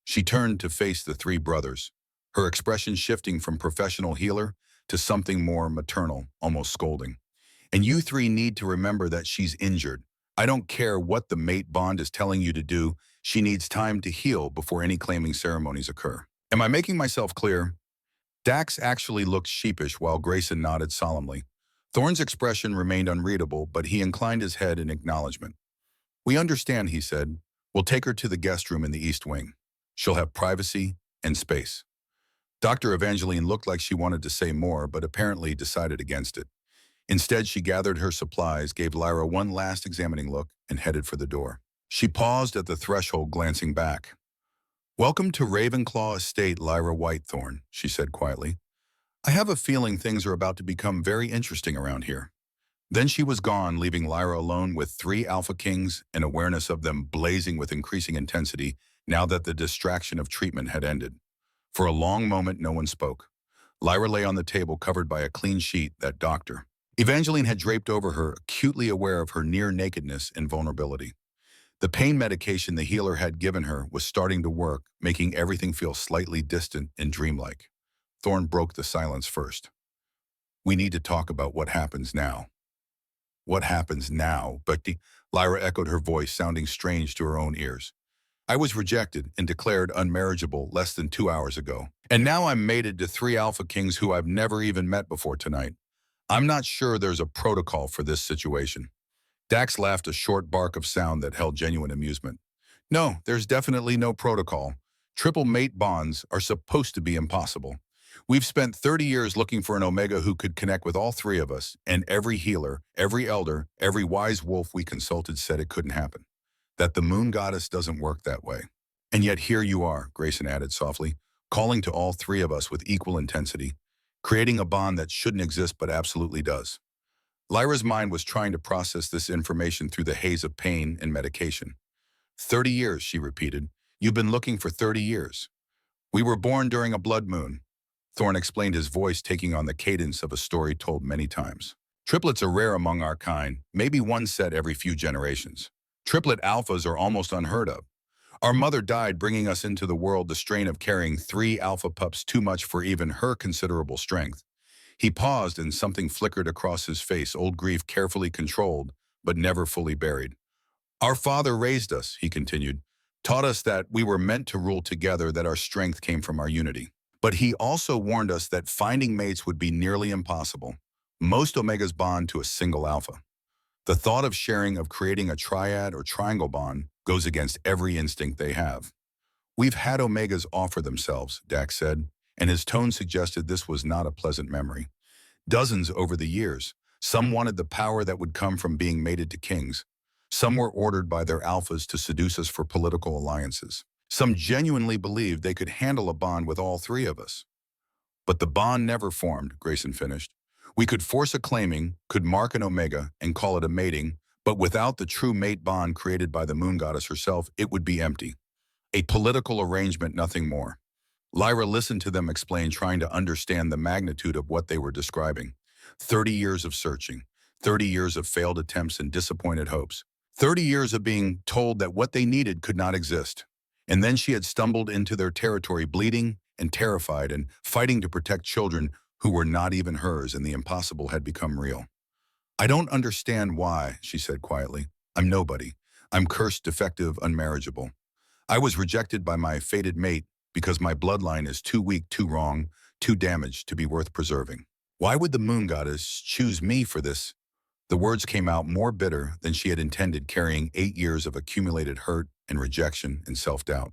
She turned to face the three brothers, her expression shifting from professional healer to something more maternal, almost scolding. And you three need to remember that she's injured. I don't care what the mate bond is telling you to do, she needs time to heal before any claiming ceremonies occur. Am I making myself clear? Dax actually looked sheepish while Grayson nodded solemnly. Thorne's expression remained unreadable, but he inclined his head in acknowledgement. We understand, he said. We'll take her to the guest room in the East Wing. She'll have privacy and space. Dr. Evangeline looked like she wanted to say more, but apparently decided against it. Instead, she gathered her supplies, gave Lyra one last examining look, and headed for the door. She paused at the threshold, glancing back. Welcome to Ravenclaw Estate, Lyra Whitethorn, she said quietly. I have a feeling things are about to become very interesting around here. Then she was gone, leaving Lyra alone with 3 Alphakings, an awareness of them blazing with increasing intensity now that the distraction of treatment had ended. For a long moment, no one spoke. Lyra lay on the table, covered by a clean sheet that Dr. Evangeline had draped over her, acutely aware of her near-nakedness and vulnerability. The pain medication the healer had given her was starting to work, making everything feel slightly distant and dreamlike. Thorne broke the silence first. We need to talk about what happens now. What happens now, Bucky? Lyra echoed, her voice sounding strange to her own ears. I was rejected and declared unmarriageable less than 2 hours ago. And now I'm mated to 3 Alphakings who I've never even met before tonight. I'm not sure there's a protocol for this situation. Dax laughed, a short bark of sound that held genuine amusement. No, there's definitely no protocol. Triple mate bonds are supposed to be impossible. We've spent 30 years looking for an Omega who could connect with all 3 of us, and every healer, every elder, every wise wolf we consulted said it couldn't happen. That the moon goddess doesn't work that way. And yet here you are, Grayson added softly, calling to all 3 of us with equal intensity, creating a bond that shouldn't exist but absolutely does. Lyra's mind was trying to process this information through the haze of pain and medication. 30 years, she repeated. You've been looking for 30 years. We were born during a blood moon. Thorne explained, his voice taking on the cadence of a story told many times. Triplets are rare among our kind, maybe one set every few generations. Triplet alphas are almost unheard of. Our mother died bringing us into the world, the strain of carrying 3 alpha pups too much for even her considerable strength. He paused and something flickered across his face, old grief carefully controlled, but never fully buried. Our father raised us, he continued, taught us that we were meant to rule together, that our strength came from our unity. But he also warned us that finding mates would be nearly impossible. Most Omegas bond to a single alpha. The thought of sharing, of creating a triad or triangle bond, goes against every instinct they have. We've had Omegas offer themselves, Dax said, and his tone suggested this was not a pleasant memory. Dozens over the years. Some wanted the power that would come from being mated to kings. Some were ordered by their alphas to seduce us for political alliances. Some genuinely believed they could handle a bond with all 3 of us. But the bond never formed, Grayson finished. We could force a claiming, could mark an Omega, and call it a mating, but without the true mate bond created by the moon goddess herself, it would be empty. A political arrangement, nothing more. Lyra listened to them explain, trying to understand the magnitude of what they were describing. 30 years of searching, 30 years of failed attempts and disappointed hopes, 30 years of being told that what they needed could not exist. And then she had stumbled into their territory, bleeding and terrified and fighting to protect children who were not even hers, and the impossible had become real. I don't understand why, she said quietly. I'm nobody. I'm cursed, defective, unmarriageable. I was rejected by my fated mate because my bloodline is too weak, too wrong, too damaged to be worth preserving. Why would the moon goddess choose me for this? The words came out more bitter than she had intended, carrying 8 years of accumulated hurt and rejection and self-doubt.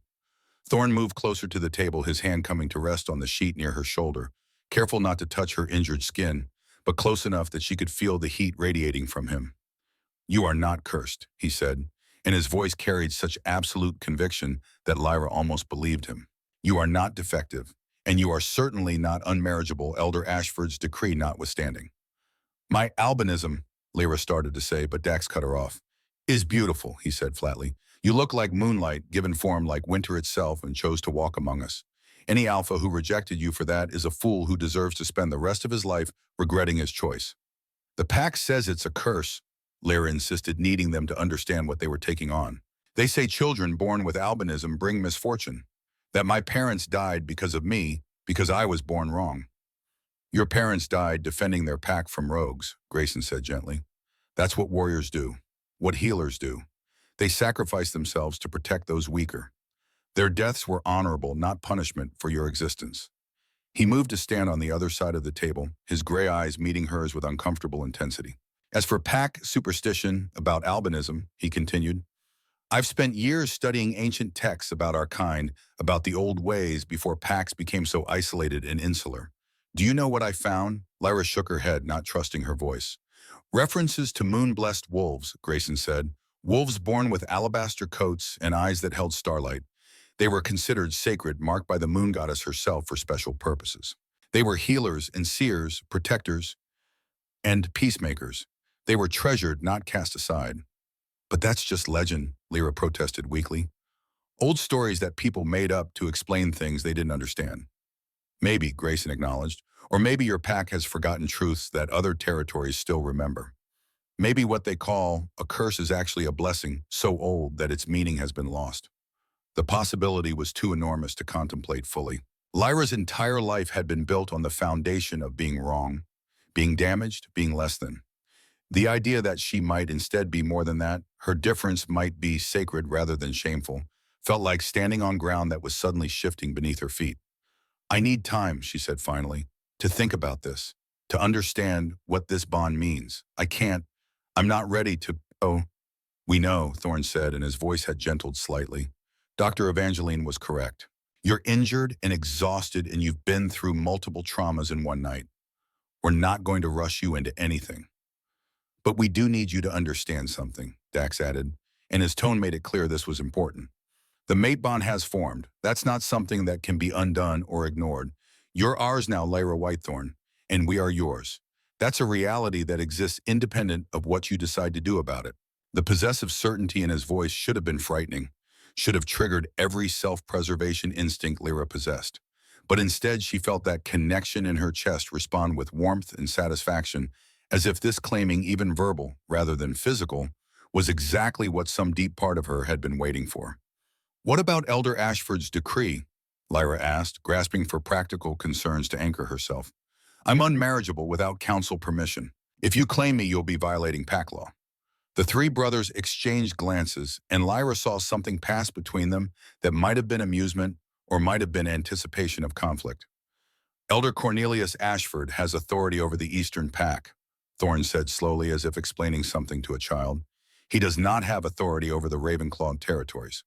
Thorne moved closer to the table, his hand coming to rest on the sheet near her shoulder, careful not to touch her injured skin, but close enough that she could feel the heat radiating from him. "You are not cursed," he said, and his voice carried such absolute conviction that Lyra almost believed him. "You are not defective, and you are certainly not unmarriageable, Elder Ashford's decree notwithstanding." "My albinism," Lyra started to say, but Dax cut her off. "Is beautiful," he said flatly. "You look like moonlight, given form like winter itself, and chose to walk among us. Any alpha who rejected you for that is a fool who deserves to spend the rest of his life regretting his choice." "The pack says it's a curse," Lyra insisted, needing them to understand what they were taking on. "They say children born with albinism bring misfortune. That my parents died because of me, because I was born wrong." "Your parents died defending their pack from rogues," Grayson said gently. "That's what warriors do, what healers do. They sacrifice themselves to protect those weaker. Their deaths were honorable, not punishment for your existence." He moved to stand on the other side of the table, his gray eyes meeting hers with uncomfortable intensity. "As for pack superstition about albinism," he continued, "I've spent years studying ancient texts about our kind, about the old ways before packs became so isolated and insular. Do you know what I found?" Lyra shook her head, not trusting her voice. "References to moon-blessed wolves," Grayson said. "Wolves born with alabaster coats and eyes that held starlight. They were considered sacred, marked by the moon goddess herself for special purposes. They were healers and seers, protectors, and peacemakers. They were treasured, not cast aside." "But that's just legend," Lyra protested weakly. "Old stories that people made up to explain things they didn't understand." "Maybe," Grayson acknowledged, "or maybe your pack has forgotten truths that other territories still remember. Maybe what they call a curse is actually a blessing so old that its meaning has been lost." The possibility was too enormous to contemplate fully. Lyra's entire life had been built on the foundation of being wrong, being damaged, being less than. The idea that she might instead be more than that, her difference might be sacred rather than shameful, felt like standing on ground that was suddenly shifting beneath her feet. "I need time," she said finally, "to think about this, to understand what this bond means. I'm not ready to." "Oh, we know," Thorne said, and his voice had gentled slightly. Dr. Evangeline was correct. "You're injured and exhausted, and you've been through multiple traumas in one night. We're not going to rush you into anything. But we do need you to understand something," Dax added, and his tone made it clear this was important. "The mate bond has formed. That's not something that can be undone or ignored. You're ours now, Lyra Whitethorn, and we are yours. That's a reality that exists independent of what you decide to do about it." The possessive certainty in his voice should have been frightening, should have triggered every self-preservation instinct Lyra possessed. But instead, she felt that connection in her chest respond with warmth and satisfaction, as if this claiming, even verbal rather than physical, was exactly what some deep part of her had been waiting for. "What about Elder Ashford's decree?" Lyra asked, grasping for practical concerns to anchor herself. "I'm unmarriageable without council permission. If you claim me, you'll be violating pack law." The three brothers exchanged glances, and Lyra saw something pass between them that might have been amusement or might have been anticipation of conflict. "Elder Cornelius Ashford has authority over the Eastern Pack," Thorne said slowly, as if explaining something to a child. "He does not have authority over the Ravenclaw territories.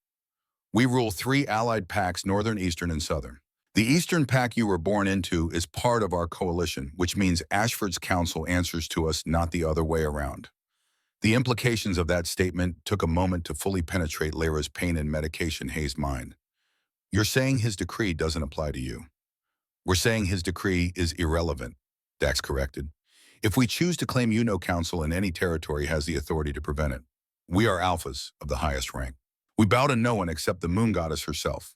We rule 3 allied packs, Northern, Eastern, and Southern. The Eastern Pack you were born into is part of our coalition, which means Ashford's council answers to us, not the other way around." The implications of that statement took a moment to fully penetrate Lyra's pain and medication-hazed mind. "You're saying his decree doesn't apply to you." "We're saying his decree is irrelevant," Dax corrected. "If we choose to claim you, no council in any territory has the authority to prevent it. We are alphas of the highest rank. We bow to no one except the moon goddess herself."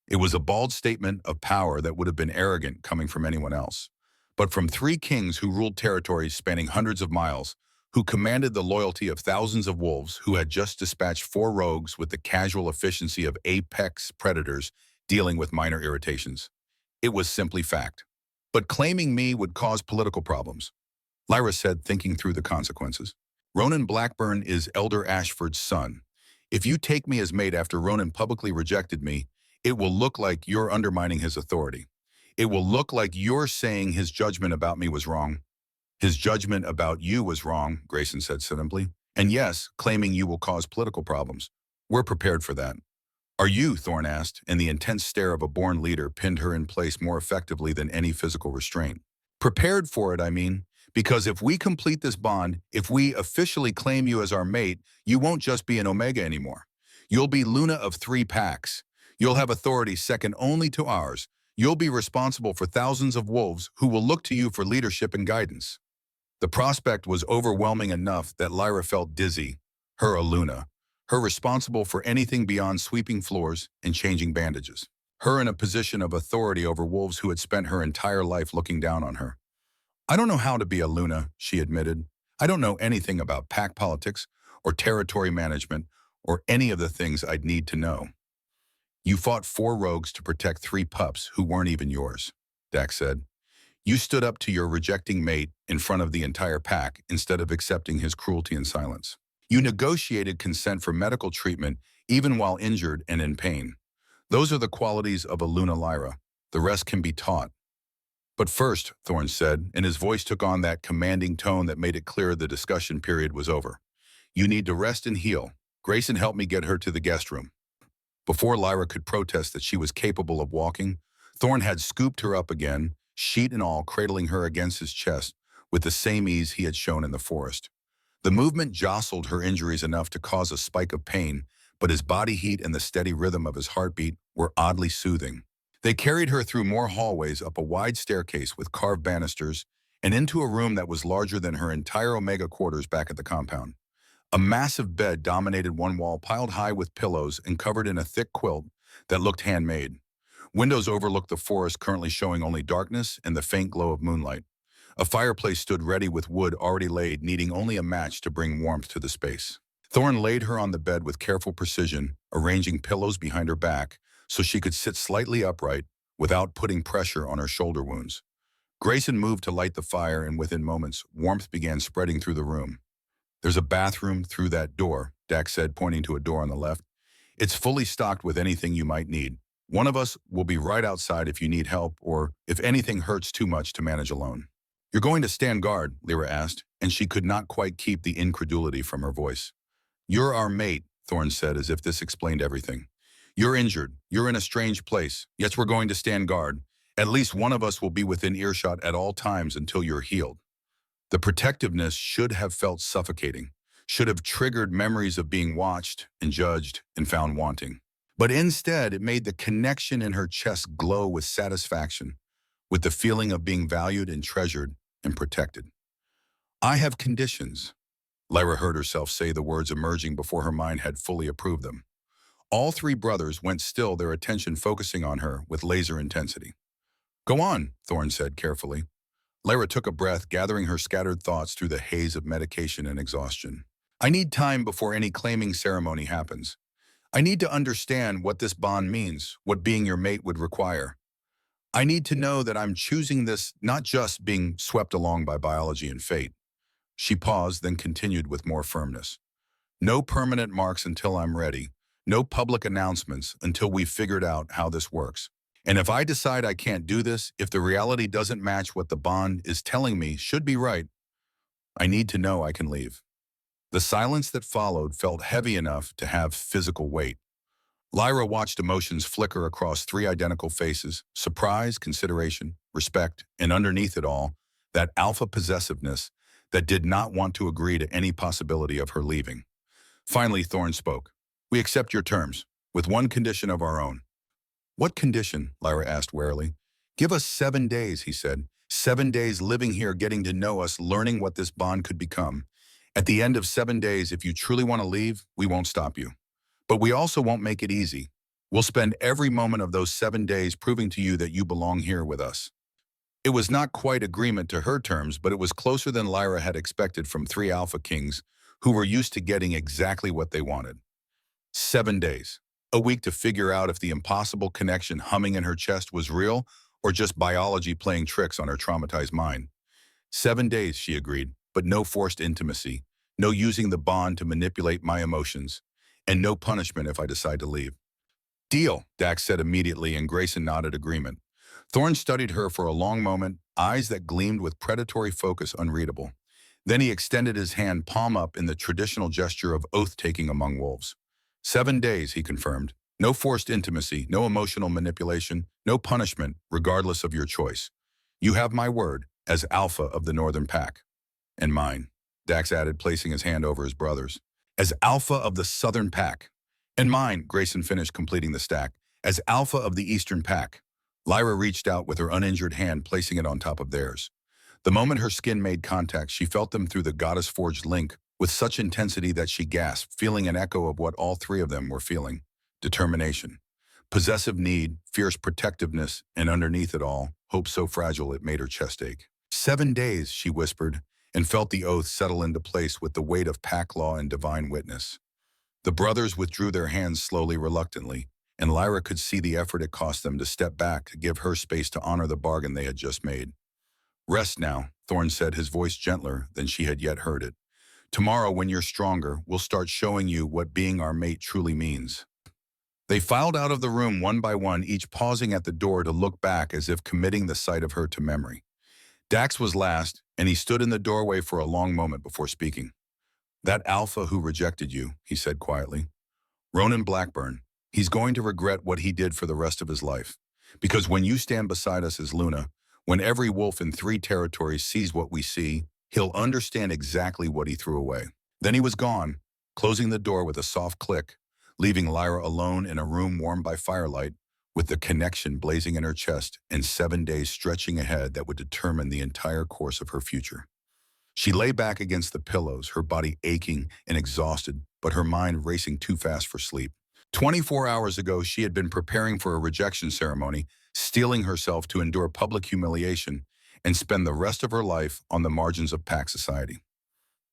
It was a bald statement of power that would have been arrogant coming from anyone else. But from 3 kings who ruled territories spanning hundreds of miles, who commanded the loyalty of thousands of wolves, who had just dispatched 4 rogues with the casual efficiency of apex predators dealing with minor irritations. It was simply fact. "But claiming me would cause political problems," Lyra said, thinking through the consequences. "Ronan Blackburn is Elder Ashford's son. If you take me as mate after Ronan publicly rejected me, it will look like you're undermining his authority. It will look like you're saying his judgment about me was wrong." "His judgment about you was wrong," Grayson said simply. "And yes, claiming you will cause political problems. We're prepared for that." "Are you?" Thorne asked, and the intense stare of a born leader pinned her in place more effectively than any physical restraint. "Prepared for it, I mean. Because if we complete this bond, if we officially claim you as our mate, you won't just be an Omega anymore. You'll be Luna of 3 packs. You'll have authority second only to ours. You'll be responsible for thousands of wolves who will look to you for leadership and guidance. The prospect was overwhelming enough that Lyra felt dizzy. Her a Luna. Her responsible for anything beyond sweeping floors and changing bandages. Her in a position of authority over wolves who had spent her entire life looking down on her. I don't know how to be a Luna, she admitted. I don't know anything about pack politics or territory management or any of the things I'd need to know. You fought 4 rogues to protect 3 pups who weren't even yours, Dax said. You stood up to your rejecting mate in front of the entire pack instead of accepting his cruelty in silence. You negotiated consent for medical treatment even while injured and in pain. Those are the qualities of a Luna Lyra. The rest can be taught. But first, Thorne said, and his voice took on that commanding tone that made it clear the discussion period was over. You need to rest and heal. Grayson helped me get her to the guest room. Before Lyra could protest that she was capable of walking, Thorne had scooped her up again, sheet and all, cradling her against his chest with the same ease he had shown in the forest. The movement jostled her injuries enough to cause a spike of pain, but his body heat and the steady rhythm of his heartbeat were oddly soothing. They carried her through more hallways, up a wide staircase with carved banisters, and into a room that was larger than her entire Omega quarters back at the compound. A massive bed dominated one wall, piled high with pillows and covered in a thick quilt that looked handmade. Windows overlooked the forest, currently showing only darkness and the faint glow of moonlight. A fireplace stood ready with wood already laid, needing only a match to bring warmth to the space. Thorne laid her on the bed with careful precision, arranging pillows behind her back so she could sit slightly upright without putting pressure on her shoulder wounds. Grayson moved to light the fire, and within moments, warmth began spreading through the room. There's a bathroom through that door, Dax said, pointing to a door on the left. It's fully stocked with anything you might need. One of us will be right outside if you need help or if anything hurts too much to manage alone. You're going to stand guard, Lyra asked, and she could not quite keep the incredulity from her voice. You're our mate, Thorne said, as if this explained everything. You're injured. You're in a strange place. Yes, we're going to stand guard. At least one of us will be within earshot at all times until you're healed. The protectiveness should have felt suffocating, should have triggered memories of being watched and judged and found wanting. But instead, it made the connection in her chest glow with satisfaction, with the feeling of being valued and treasured and protected. I have conditions. Lyra heard herself say the words emerging before her mind had fully approved them. All 3 brothers went still, their attention focusing on her with laser intensity. Go on, Thorne said carefully. Lyra took a breath, gathering her scattered thoughts through the haze of medication and exhaustion. I need time before any claiming ceremony happens. I need to understand what this bond means, what being your mate would require. I need to know that I'm choosing this, not just being swept along by biology and fate. She paused, then continued with more firmness. No permanent marks until I'm ready. No public announcements until we've figured out how this works. And if I decide I can't do this, if the reality doesn't match what the bond is telling me should be right, I need to know I can leave. The silence that followed felt heavy enough to have physical weight. Lyra watched emotions flicker across 3 identical faces: surprise, consideration, respect, and underneath it all, that alpha possessiveness that did not want to agree to any possibility of her leaving. Finally, Thorne spoke. We accept your terms, with one condition of our own. What condition? Lyra asked warily. Give us 7 days, he said. 7 days living here, getting to know us, learning what this bond could become. At the end of 7 days, if you truly want to leave, we won't stop you. But we also won't make it easy. We'll spend every moment of those 7 days proving to you that you belong here with us. It was not quite agreement to her terms, but it was closer than Lyra had expected from 3 Alpha Kings who were used to getting exactly what they wanted. 7 days. A week to figure out if the impossible connection humming in her chest was real or just biology playing tricks on her traumatized mind. 7 days, she agreed, but no forced intimacy, no using the bond to manipulate my emotions, and no punishment if I decide to leave. Deal, Dax said immediately, and Grayson nodded agreement. Thorne studied her for a long moment, eyes that gleamed with predatory focus unreadable. Then he extended his hand, palm up, in the traditional gesture of oath-taking among wolves. 7 days, he confirmed. No forced intimacy, no emotional manipulation, no punishment, regardless of your choice. You have my word. as Alpha of the Northern Pack. And mine, Dax added, placing his hand over his brother's. As Alpha of the Southern Pack. And mine, Grayson finished, completing the stack. As Alpha of the Eastern Pack. Lyra reached out with her uninjured hand, placing it on top of theirs. The moment her skin made contact, she felt them through the goddess-forged link with such intensity that she gasped, feeling an echo of what all three of them were feeling. Determination. Possessive need, fierce protectiveness, and underneath it all, hope so fragile it made her chest ache. 7 days, she whispered, and felt the oath settle into place with the weight of pack law and divine witness. The brothers withdrew their hands slowly, reluctantly, and Lyra could see the effort it cost them to step back to give her space to honor the bargain they had just made. Rest now, Thorn said, his voice gentler than she had yet heard it. Tomorrow, when you're stronger, we'll start showing you what being our mate truly means. They filed out of the room one by one, each pausing at the door to look back as if committing the sight of her to memory. Dax was last, and he stood in the doorway for a long moment before speaking. That Alpha who rejected you, he said quietly. Ronan Blackburn, he's going to regret what he did for the rest of his life. Because when you stand beside us as Luna, when every wolf in 3 territories sees what we see, he'll understand exactly what he threw away. Then he was gone, closing the door with a soft click, leaving Lyra alone in a room warmed by firelight, with the connection blazing in her chest and 7 days stretching ahead that would determine the entire course of her future. She lay back against the pillows, her body aching and exhausted, but her mind racing too fast for sleep. 24 hours ago, she had been preparing for a rejection ceremony, steeling herself to endure public humiliation and spend the rest of her life on the margins of pack society.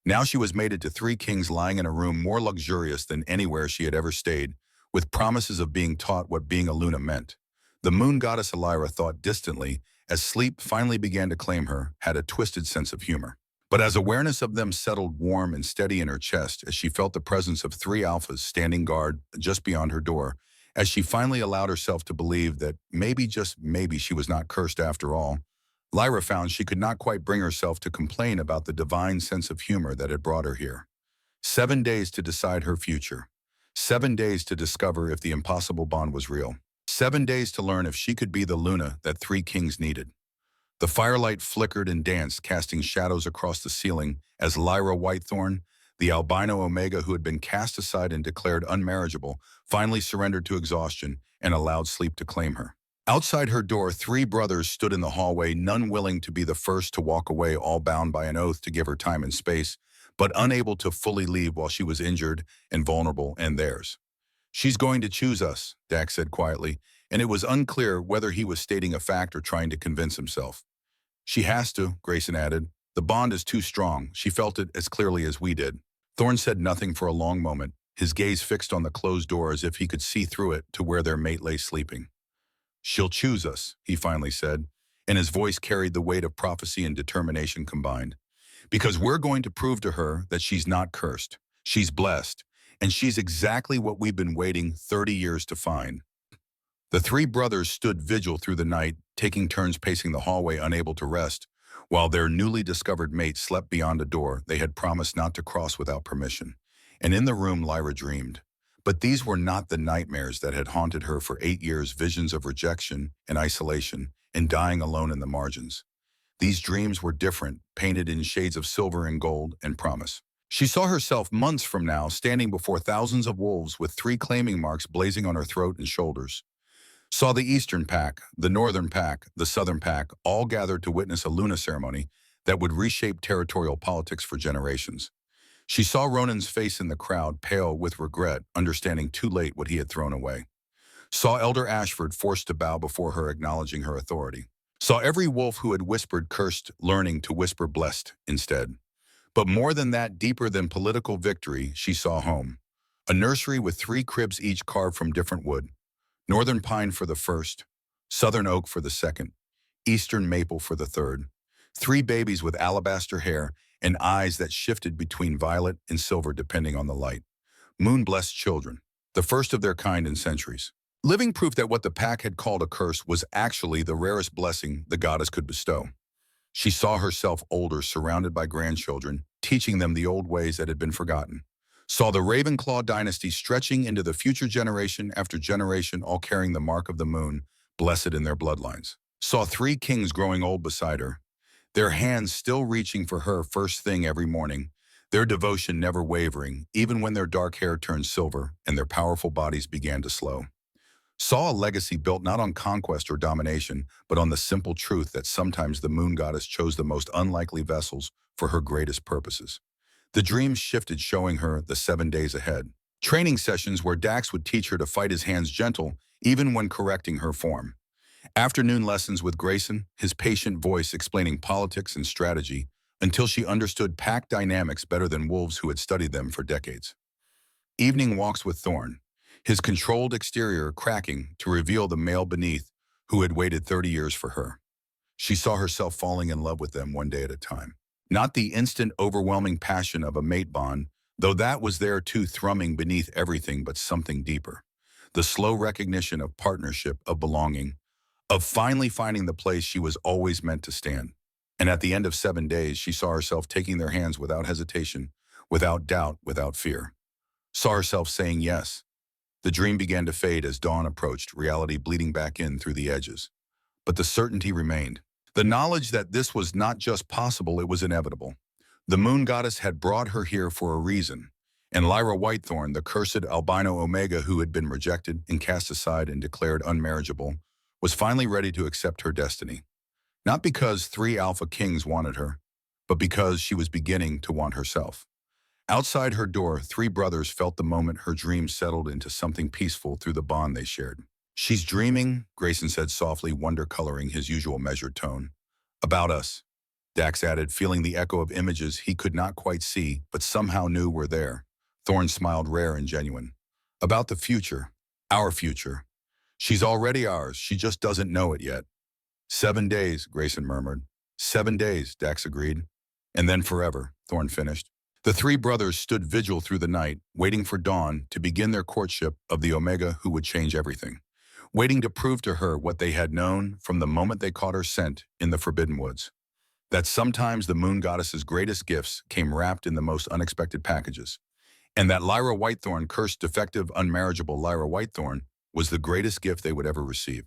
Now she was mated to 3 kings lying in a room more luxurious than anywhere she had ever stayed, with promises of being taught what being a Luna meant. The moon goddess Elira thought distantly, as sleep finally began to claim her, had a twisted sense of humor. But as awareness of them settled warm and steady in her chest, as she felt the presence of 3 alphas standing guard just beyond her door, as she finally allowed herself to believe that maybe, just maybe, she was not cursed after all, Lyra found she could not quite bring herself to complain about the divine sense of humor that had brought her here. 7 days to decide her future. 7 days to discover if the impossible bond was real. 7 days to learn if she could be the Luna that 3 kings needed. The firelight flickered and danced, casting shadows across the ceiling as Lyra Whitethorn, the albino Omega who had been cast aside and declared unmarriageable, finally surrendered to exhaustion and allowed sleep to claim her. Outside her door, 3 brothers stood in the hallway, none willing to be the first to walk away, all bound by an oath to give her time and space, but unable to fully leave while she was injured and vulnerable and theirs. She's going to choose us, Dax said quietly, and it was unclear whether he was stating a fact or trying to convince himself. She has to, Grayson added. The bond is too strong. She felt it as clearly as we did. Thorn said nothing for a long moment, his gaze fixed on the closed door as if he could see through it to where their mate lay sleeping. She'll choose us, he finally said, and his voice carried the weight of prophecy and determination combined. Because we're going to prove to her that she's not cursed. She's blessed, and she's exactly what we've been waiting 30 years to find. The 3 brothers stood vigil through the night, taking turns pacing the hallway, unable to rest, while their newly discovered mate slept beyond a door they had promised not to cross without permission. And in the room, Lyra dreamed. But these were not the nightmares that had haunted her for 8 years, visions of rejection and isolation and dying alone in the margins. These dreams were different, painted in shades of silver and gold and promise. She saw herself months from now standing before thousands of wolves with 3 claiming marks blazing on her throat and shoulders. Saw the Eastern Pack, the Northern Pack, the Southern Pack, all gathered to witness a Luna ceremony that would reshape territorial politics for generations. She saw Ronan's face in the crowd, pale with regret, understanding too late what he had thrown away. Saw Elder Ashford forced to bow before her, acknowledging her authority. Saw every wolf who had whispered cursed, learning to whisper blessed instead. But more than that, deeper than political victory, she saw home. A nursery with 3 cribs each carved from different wood. Northern pine for the first, southern oak for the second, eastern maple for the third. 3 babies with alabaster hair and eyes that shifted between violet and silver depending on the light. Moon-blessed children, the first of their kind in centuries. Living proof that what the pack had called a curse was actually the rarest blessing the goddess could bestow. She saw herself older, surrounded by grandchildren, teaching them the old ways that had been forgotten. Saw the Ravenclaw dynasty stretching into the future generation after generation, all carrying the mark of the moon, blessed in their bloodlines. Saw 3 kings growing old beside her. their hands still reaching for her first thing every morning, their devotion never wavering, even when their dark hair turned silver and their powerful bodies began to slow. Saw a legacy built not on conquest or domination, but on the simple truth that sometimes the moon goddess chose the most unlikely vessels for her greatest purposes. The dreams shifted, showing her the 7 days ahead. Training sessions where Dax would teach her to fight his hands gentle, even when correcting her form. Afternoon lessons with Grayson, his patient voice explaining politics and strategy, until she understood pack dynamics better than wolves who had studied them for decades. Evening walks with Thorn, his controlled exterior cracking to reveal the male beneath who had waited 30 years for her. She saw herself falling in love with them one day at a time. Not the instant overwhelming passion of a mate bond, though that was there too, thrumming beneath everything, but something deeper. The slow recognition of partnership, of belonging, of finally finding the place she was always meant to stand. And at the end of 7 days, she saw herself taking their hands without hesitation, without doubt, without fear. Saw herself saying yes. The dream began to fade as dawn approached, reality bleeding back in through the edges. But the certainty remained. The knowledge that this was not just possible, it was inevitable. The moon goddess had brought her here for a reason, and Lyra Whitethorn, the cursed albino Omega who had been rejected and cast aside and declared unmarriageable, was finally ready to accept her destiny. Not because 3 Alpha Kings wanted her, but because she was beginning to want herself. Outside her door, 3 brothers felt the moment her dreams settled into something peaceful through the bond they shared. "She's dreaming," Grayson said softly, wonder coloring his usual measured tone. "About us," Dax added, feeling the echo of images he could not quite see, but somehow knew were there. Thorn smiled, rare and genuine. "About the future. Our future. She's already ours, she just doesn't know it yet." 7 days, Grayson murmured. 7 days, Dax agreed. "And then forever," Thorn finished. The 3 brothers stood vigil through the night, waiting for dawn to begin their courtship of the Omega who would change everything. Waiting to prove to her what they had known from the moment they caught her scent in the Forbidden Woods. That sometimes the moon goddess's greatest gifts came wrapped in the most unexpected packages. And that Lyra Whitethorn, cursed, defective, unmarriageable Lyra Whitethorn, was the greatest gift they would ever receive.